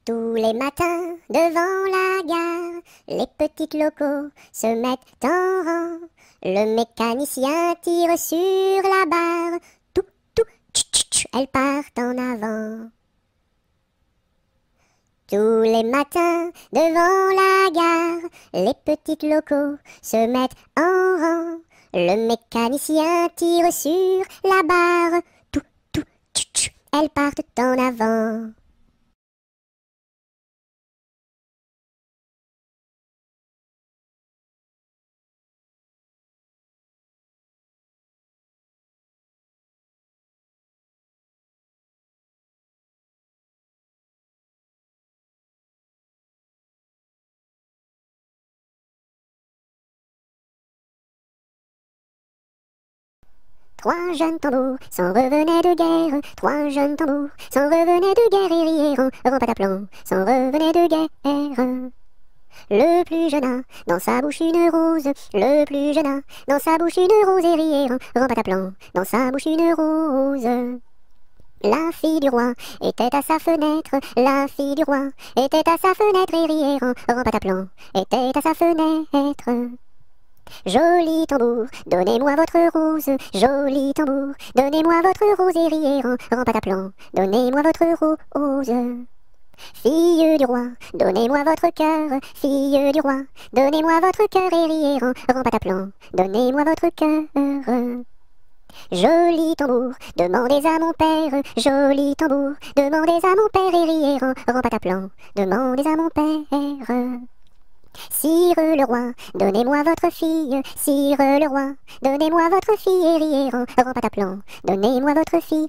Tous les matins, devant la gare, les petites locaux se mettent en rang. Le mécanicien tire sur la barre. Tout, tout, tch, elles partent en avant. Tous les matins, devant la gare, les petites locaux se mettent en rang. Le mécanicien tire sur la barre. Tout, tout, tch, elles partent en avant. Trois jeunes tambours s'en revenaient de guerre. Trois jeunes tambours s'en revenaient de guerre et rièrent en pataplan, s'en revenaient de guerre. Le plus jeune a dans sa bouche une rose. Le plus jeune a dans sa bouche une rose et rièrent en pataplan, dans sa bouche une rose. La fille du roi était à sa fenêtre. La fille du roi était à sa fenêtre et rièrent en pataplan, était à sa fenêtre. Joli tambour, donnez-moi votre rose. Joli tambour, donnez-moi votre rose et rièrent en pataplan, donnez-moi votre rose. Fille du roi, donnez-moi votre cœur. Fille du roi, donnez-moi votre cœur et rièrent en pataplan, donnez-moi votre cœur. Joli tambour, demandez à mon père. Joli tambour, demandez à mon père et rièrent en pataplan, demandez à mon père. Sire le roi, donnez-moi votre fille. Sire le roi, donnez-moi votre fille et rièrent en pataplan, donnez-moi votre fille.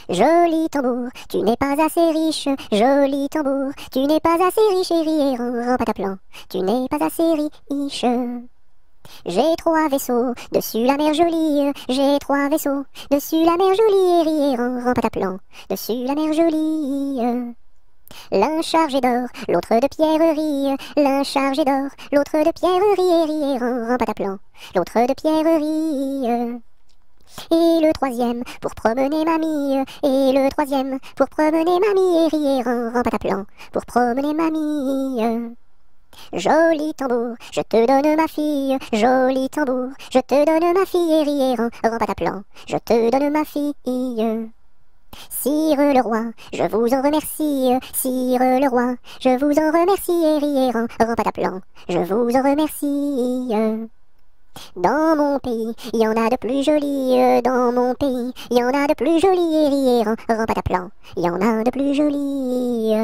Joli tambour, tu n'es pas assez riche. Joli tambour, tu n'es pas assez riche et rièrent en pataplan, tu n'es pas assez riche. J'ai trois vaisseaux dessus la mer jolie. J'ai trois vaisseaux dessus la mer jolie et rièrent en pataplan, dessus la mer jolie. L'un chargé d'or, l'autre de pierreries. L'un chargé d'or, l'autre de pierreries et rièrent en pataplan, l'autre de pierreries. Et le troisième pour promener mamie. Et le troisième pour promener mamie et rièrent en pataplan, pour promener mamie. Joli tambour, je te donne ma fille. Joli tambour, je te donne ma fille et rièrent en pataplan, je te donne ma fille. Sire le roi, je vous en remercie. Sire le roi, je vous en remercie et rièrent en pataplan, je vous en remercie. Dans mon pays, il y en a de plus jolis. Dans mon pays, il y en a de plus jolis et rièrent en pataplan, il y en a de plus jolis.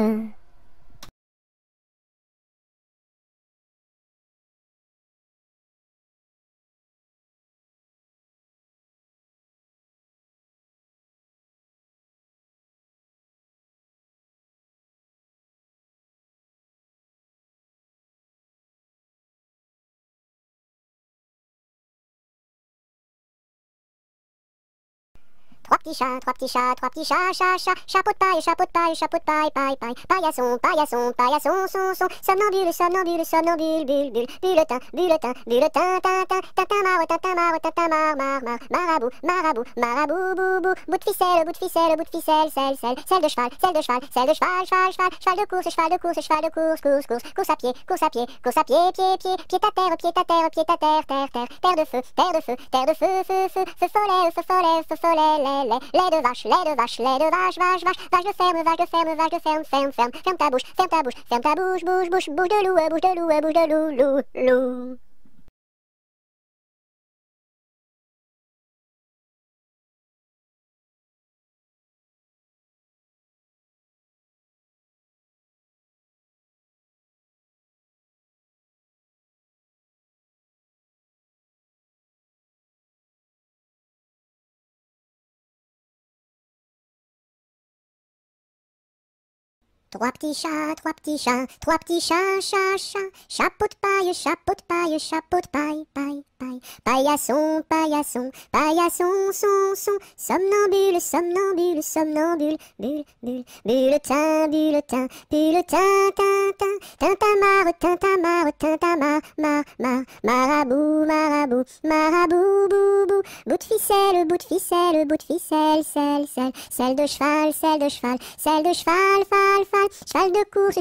trois petits chats, chapeau de paille, paillasson, son, somnambule, bulletin, tintin, marabout, boubou, bout de ficelle, selle de cheval, cheval de course, course à pied, pied à terre, terre de feu, feu follet, lait de vache, vache de ferme, ferme ta bouche, bouche de loup. Trois petits chats, chapeau de paille, paillasson, son, somnambule, bulletin, tintin, marabout, boubou, bout de ficelle, selle de cheval, cheval de course,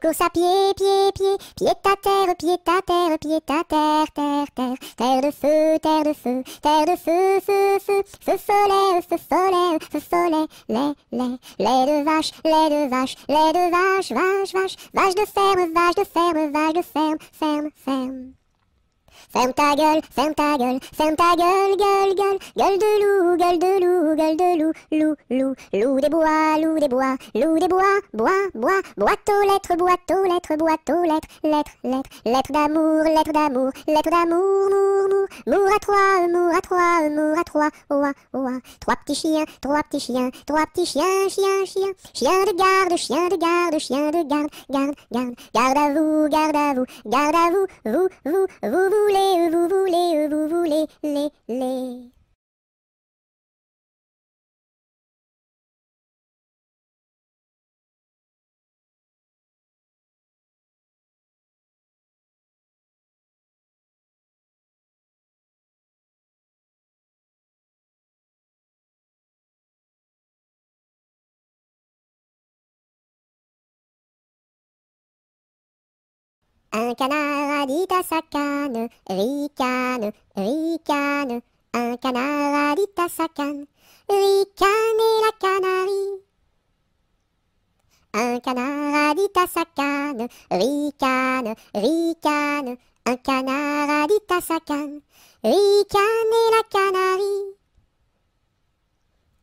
course à pied, pied à terre, terre de feu, feu follet, lait de vache, vache de ferme. Ferme ta gueule, gueule de loup, loup des bois, boîte aux lettres, lettres d'amour, mour à trois, oua, trois petits chiens, chien de garde à vous, vous voulez, les. Un canard a dit à sa canne, ricane. Un canard a dit à sa canne, ricane et la canarie. Un canard a dit à sa canne, ricane. Un canard a dit à sa canne, ricane et la canarie.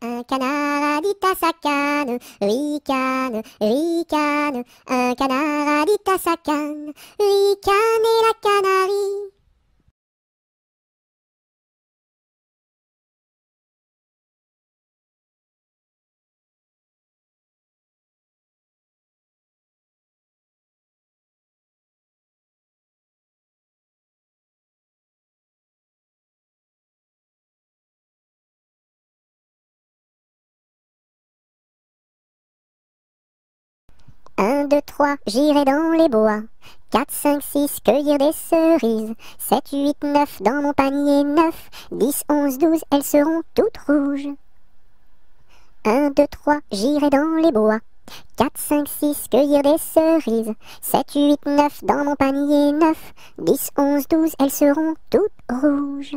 Un canard a dit à sa canne, ricane. Un canard a dit à sa canne, ricane et la canarie. Un, deux, trois, j'irai dans les bois. 4, 5, 6, cueillir des cerises. 7, 8, 9, dans mon panier 9. 10, 11, 12, elles seront toutes rouges. 1, 2, 3, j'irai dans les bois. 4, 5, 6, cueillir des cerises. 7, 8, 9, dans mon panier 9. 10, 11, 12, elles seront toutes rouges.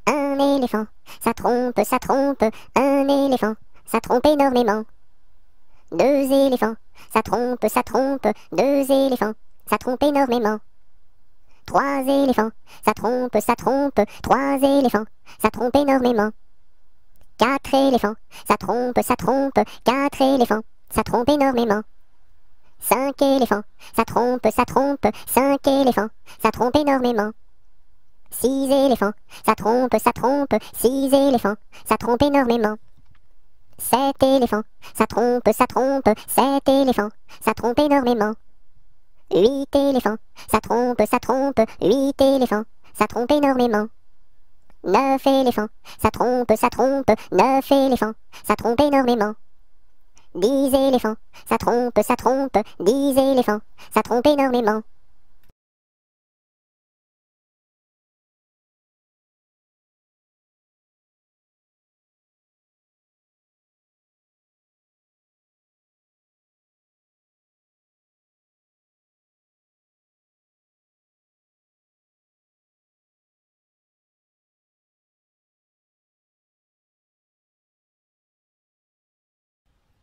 Un éléphant, ça trompe, un éléphant, ça trompe énormément. 2 éléphants, ça trompe, 2 éléphants, ça trompe énormément. 3 éléphants, ça trompe, 3 éléphants, ça trompe énormément. 4 éléphants, ça trompe, 4 éléphants, ça trompe énormément. 5 éléphants, ça trompe, 5 éléphants, ça trompe énormément. 6 éléphants, ça trompe, 6 éléphants, ça trompe énormément. 7 éléphants, ça trompe, 7 éléphants, ça trompe énormément. 8 éléphants, ça trompe, 8 éléphants, ça trompe énormément. 9 éléphants, ça trompe, 9 éléphants, ça trompe énormément. 10 éléphants, ça trompe, 10 éléphants, ça trompe énormément.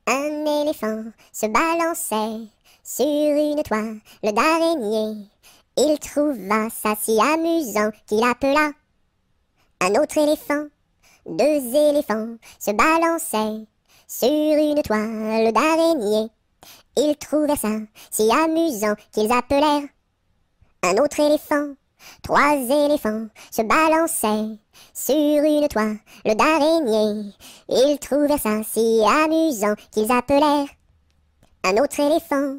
Un éléphant se balançait sur une toile d'araignée. Il trouva ça si amusant qu'il appela un autre éléphant. 2 éléphants se balançaient sur une toile d'araignée. Ils trouvèrent ça si amusant qu'ils appelèrent un autre éléphant. 3 éléphants se balançaient sur une toile d'araignée. Ils trouvèrent ça si amusant qu'ils appelèrent un autre éléphant.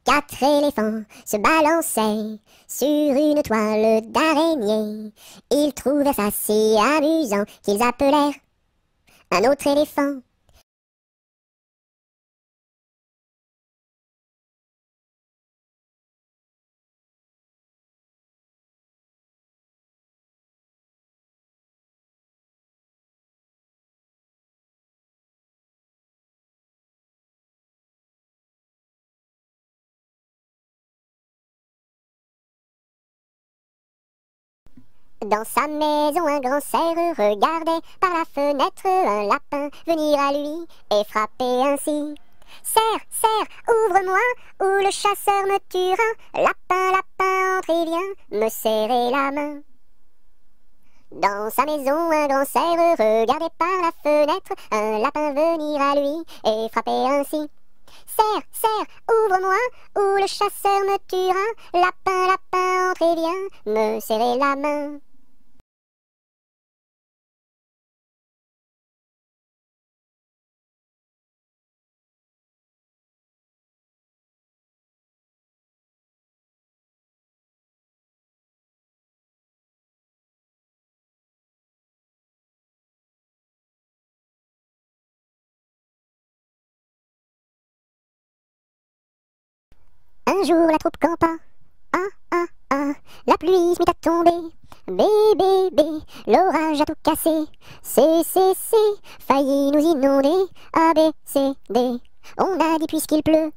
4 éléphants se balançaient sur une toile d'araignée. Ils trouvèrent ça si amusant qu'ils appelèrent un autre éléphant. Dans sa maison, un grand cerf regardait par la fenêtre un lapin venir à lui et frapper ainsi. Cerf, cerf, ouvre-moi, ou le chasseur me tuera. Lapin, lapin, entre et viens me serrer la main. Dans sa maison, un grand cerf regardait par la fenêtre un lapin venir à lui et frapper ainsi. Cerf, cerf, ouvre-moi, ou le chasseur me tuera. Lapin, lapin, entre et viens me serrer la main. Un jour la troupe campa, la pluie se mit à tomber. Bé, bé, bé, l'orage a tout cassé. C, failli nous inonder. A, B, C, D, on a dit puisqu'il pleut.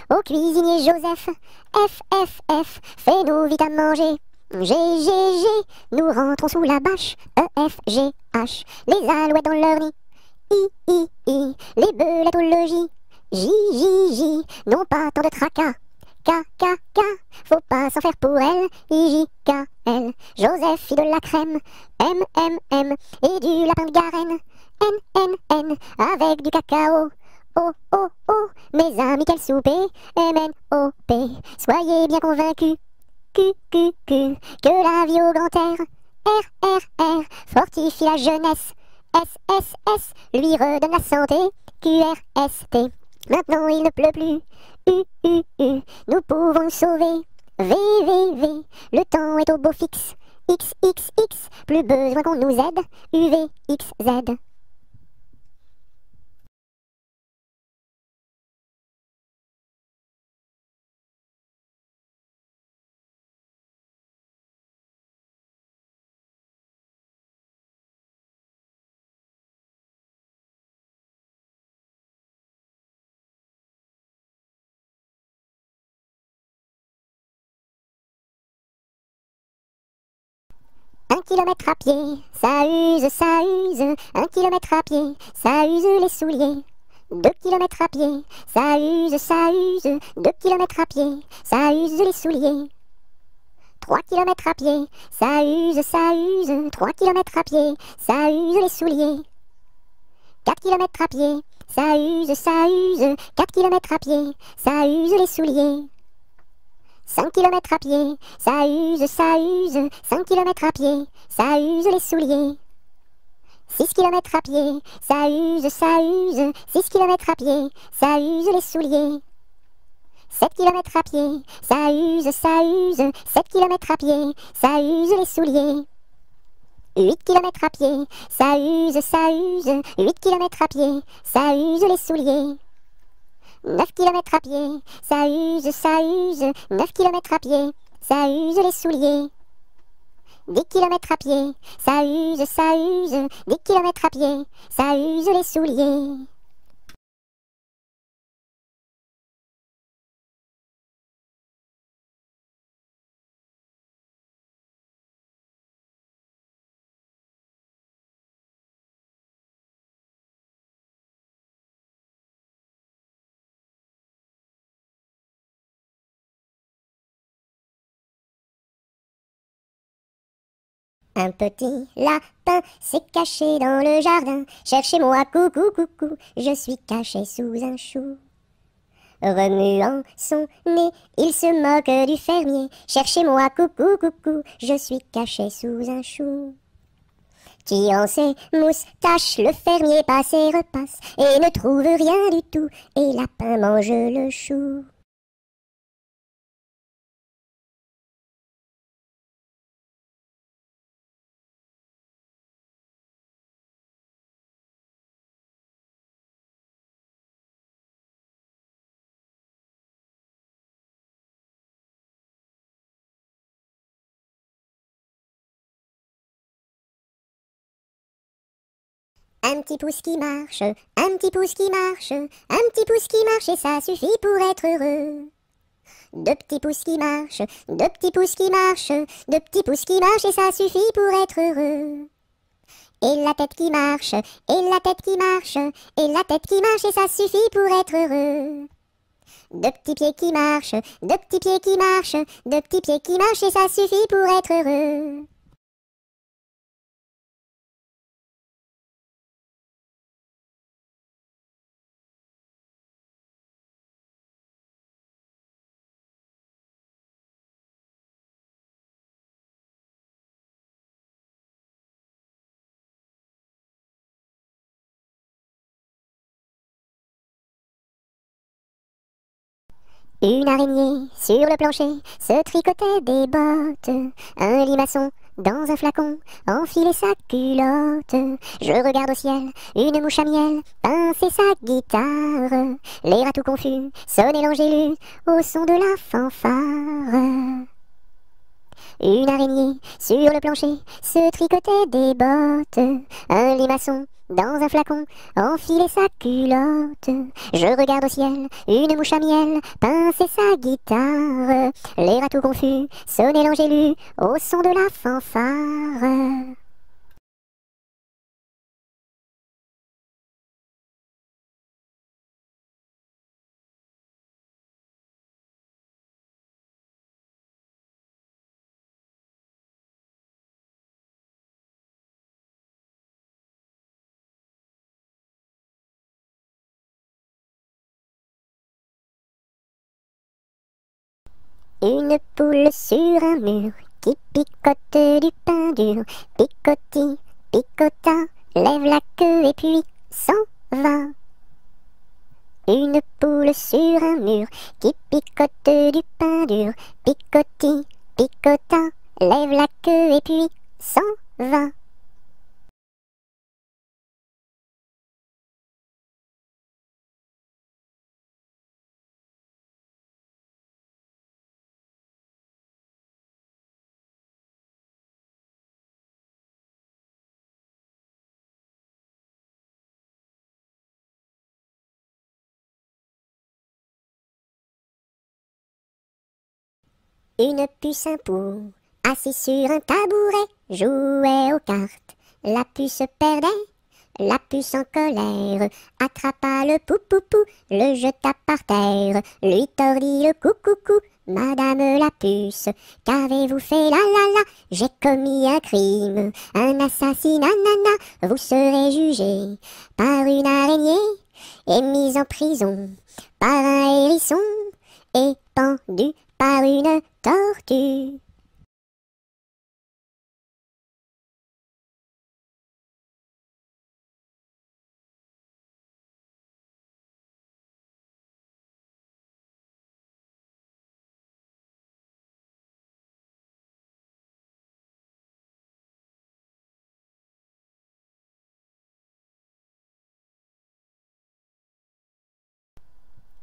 Au cuisinier Joseph. F, fais-nous vite à manger. G, nous rentrons sous la bâche. E, F, G, H, les alouettes dans leur nid. I, les belettes au logis. J, non pas tant de tracas. K, faut pas s'en faire pour elle. I, J, K, L, Joseph fit de la crème. M, et du lapin de Garenne. N, avec du cacao. O, mes amis, quel souper. M-N-O-P, soyez bien convaincus. Q, que la vie au grand air. R, fortifie la jeunesse. S, lui redonne la santé. Q-R-S-T, maintenant il ne pleut plus. U, nous pouvons nous sauver. V, le temps est au beau fixe. X, plus besoin qu'on nous aide. U, V, X, Z. Un kilomètre à pied, ça use. 1 kilomètre à pied, ça use les souliers. 2 kilomètres à pied, ça use. 2 kilomètres à pied, ça use les souliers. 3 kilomètres à pied, ça use, 3 kilomètres à pied, ça use les souliers. 4 kilomètres à pied, ça use, 4 kilomètres à pied, ça use les souliers. 5 kilomètres à pied, ça use, 5 kilomètres à pied, ça use les souliers. 6 kilomètres à pied, ça use, 6 kilomètres à pied, ça use les souliers. 7 kilomètres à pied, ça use, 7 kilomètres à pied, ça use les souliers. 8 kilomètres à pied, ça use, 8 kilomètres à pied, ça use les souliers. 9 kilomètres à pied, ça use, 9 kilomètres à pied, ça use les souliers. 10 kilomètres à pied, ça use, 10 kilomètres à pied, ça use les souliers. Un petit lapin s'est caché dans le jardin. Cherchez-moi, coucou, coucou, je suis caché sous un chou. Remuant son nez, il se moque du fermier. Cherchez-moi, coucou, coucou, je suis caché sous un chou. Qui en ses moustaches, le fermier passe et repasse, et ne trouve rien du tout, et lapin mange le chou. Un petit pouce qui marche, un petit pouce qui marche, un petit pouce qui marche et ça suffit pour être heureux. 2 petits pouces qui marchent, 2 petits pouces qui marchent, 2 petits pouces qui marchent et ça suffit pour être heureux. Et la tête qui marche, et la tête qui marche, et la tête qui marche et ça suffit pour être heureux. 2 petits pieds qui marchent, 2 petits pieds qui marchent, 2 petits pieds qui marchent et ça suffit pour être heureux. Une araignée sur le plancher se tricotait des bottes. Un limaçon dans un flacon enfilait sa culotte. Je regarde au ciel, une mouche à miel pincer sa guitare. Les rats tout confus sonnaient l'angélus au son de la fanfare. Une araignée sur le plancher se tricotait des bottes. Un limaçon dans un flacon enfilait sa culotte. Je regarde au ciel, une mouche à miel pincer sa guitare. Les rats tout confus sonnaient l'angélus au son de la fanfare. Une poule sur un mur qui picote du pain dur. Picoti, picota, lève la queue et puis s'en va. Une poule sur un mur qui picote du pain dur. Picoti, picota, lève la queue et puis s'en va. Une puce un pou, assis sur un tabouret, jouait aux cartes. La puce perdait, la puce en colère attrapa le pou, le jeta par terre, lui tordit le cou, Madame la puce, qu'avez-vous fait là là là? J'ai commis un crime, un assassinat, nana. Vous serez jugé par une araignée et mis en prison par un hérisson et pendu par une tortue.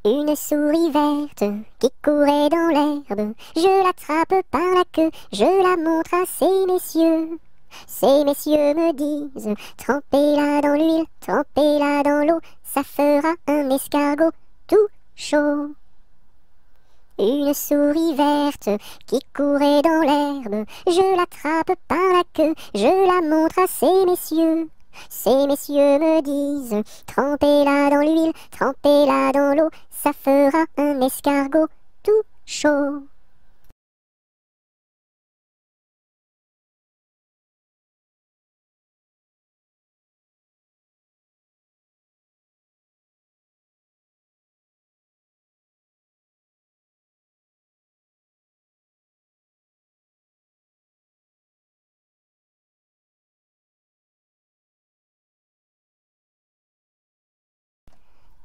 Une souris verte qui courait dans l'herbe, je l'attrape par la queue, je la montre à ces messieurs. Ces messieurs me disent, trempez-la dans l'huile, trempez-la dans l'eau, ça fera un escargot tout chaud. Une souris verte qui courait dans l'herbe, je l'attrape par la queue, je la montre à ces messieurs. Ces messieurs me disent, trempez-la dans l'huile, trempez-la dans l'eau, ça fera un escargot tout chaud.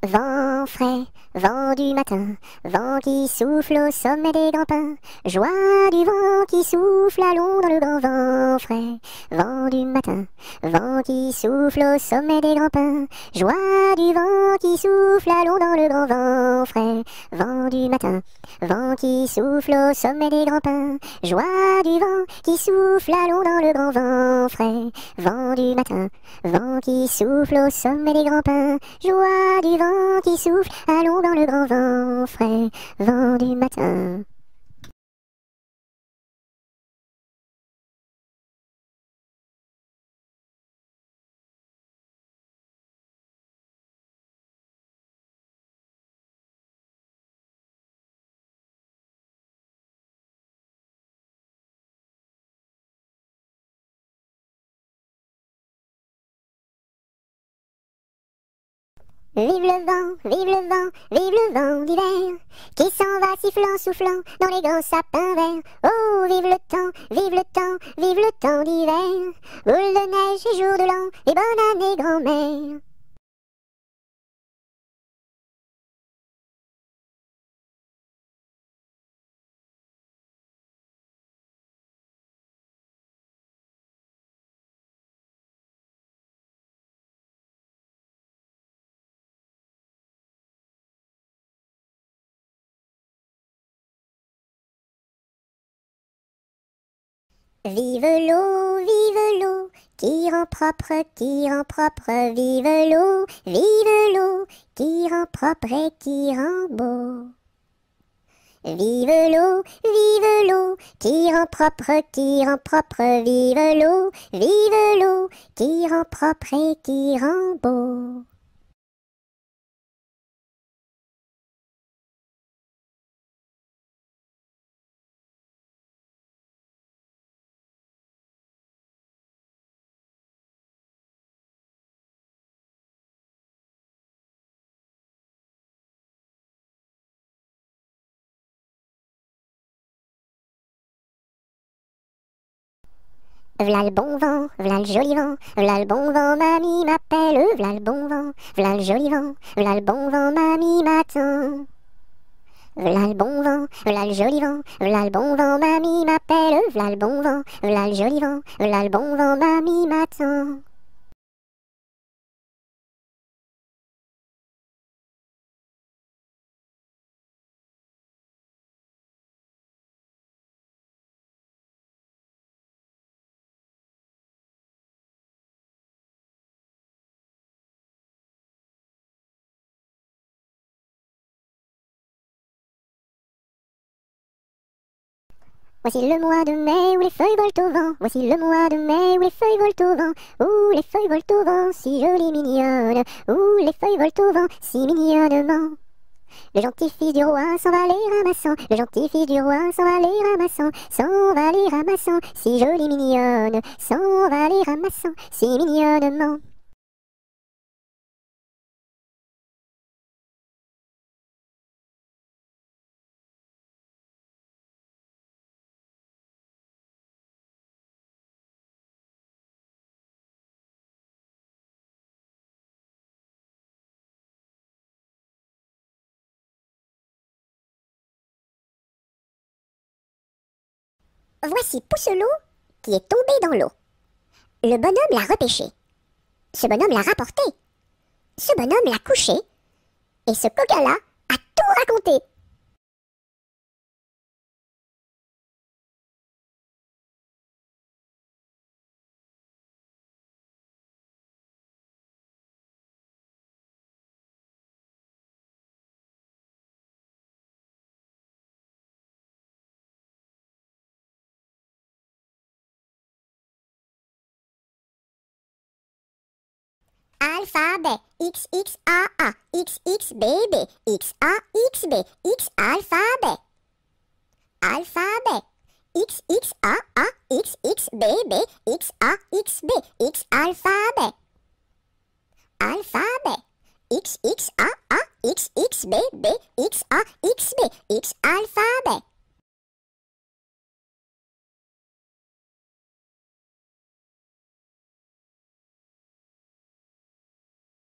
Vent frais, vent du matin, vent qui souffle au sommet des grands pins, joie du vent qui souffle, allons dans le grand vent frais. Vent du matin, vent qui souffle au sommet des grands pins, joie du vent qui souffle, allons dans le grand vent frais. Vent du matin, vent qui souffle au sommet des grands pins, joie du vent qui souffle, allons dans le grand vent frais. Vent du matin, vent qui souffle au sommet des grands pins, joie du vent qui souffle, allons dans le grand vent frais, vent du matin. Vive le vent, vive le vent, vive le vent d'hiver, qui s'en va sifflant, soufflant dans les grands sapins verts. Oh, vive le temps, vive le temps, vive le temps d'hiver, boule de neige et jour de l'an, et bonne année grand-mère. Vive l'eau, qui rend propre, vive l'eau, qui rend propre et qui rend beau. Vive l'eau, qui rend propre, vive l'eau, qui rend propre et qui rend beau. V'là le bon vent, v'là le joli vent, v'là le bon vent, mamie m'appelle, v'là le bon vent, v'là le joli vent, v'là le bon vent, mamie m'attend. V'là le bon vent, v'là le joli vent, v'là le bon vent, mamie m'appelle, v'là le bon vent, v'là le joli vent, v'là le bon vent, mamie m'attend. Voici le mois de mai où les feuilles volent au vent. Voici le mois de mai où les feuilles volent au vent. Où les feuilles volent au vent, si jolies mignonnes. Où les feuilles volent au vent, si mignonnement. Le gentil fils du roi s'en va les ramassant. Le gentil fils du roi s'en va les ramassant. S'en va les ramassant, si jolie mignonne. S'en va les ramassant, si mignonnement. Voici Pousselot qui est tombé dans l'eau. Le bonhomme l'a repêché. Ce bonhomme l'a rapporté. Ce bonhomme l'a couché. Et ce coquin-là a tout raconté. Alphabet, X, X, A, A, X, X, B, B, X, A, X, B, X, alphabet. Alphabet, X, X, A, A, X, X, B, B, X, A, X, B, X, alphabet. Alphabet, X, X, A, A, X, X, B, B, X, A, X, B, X, alphabet.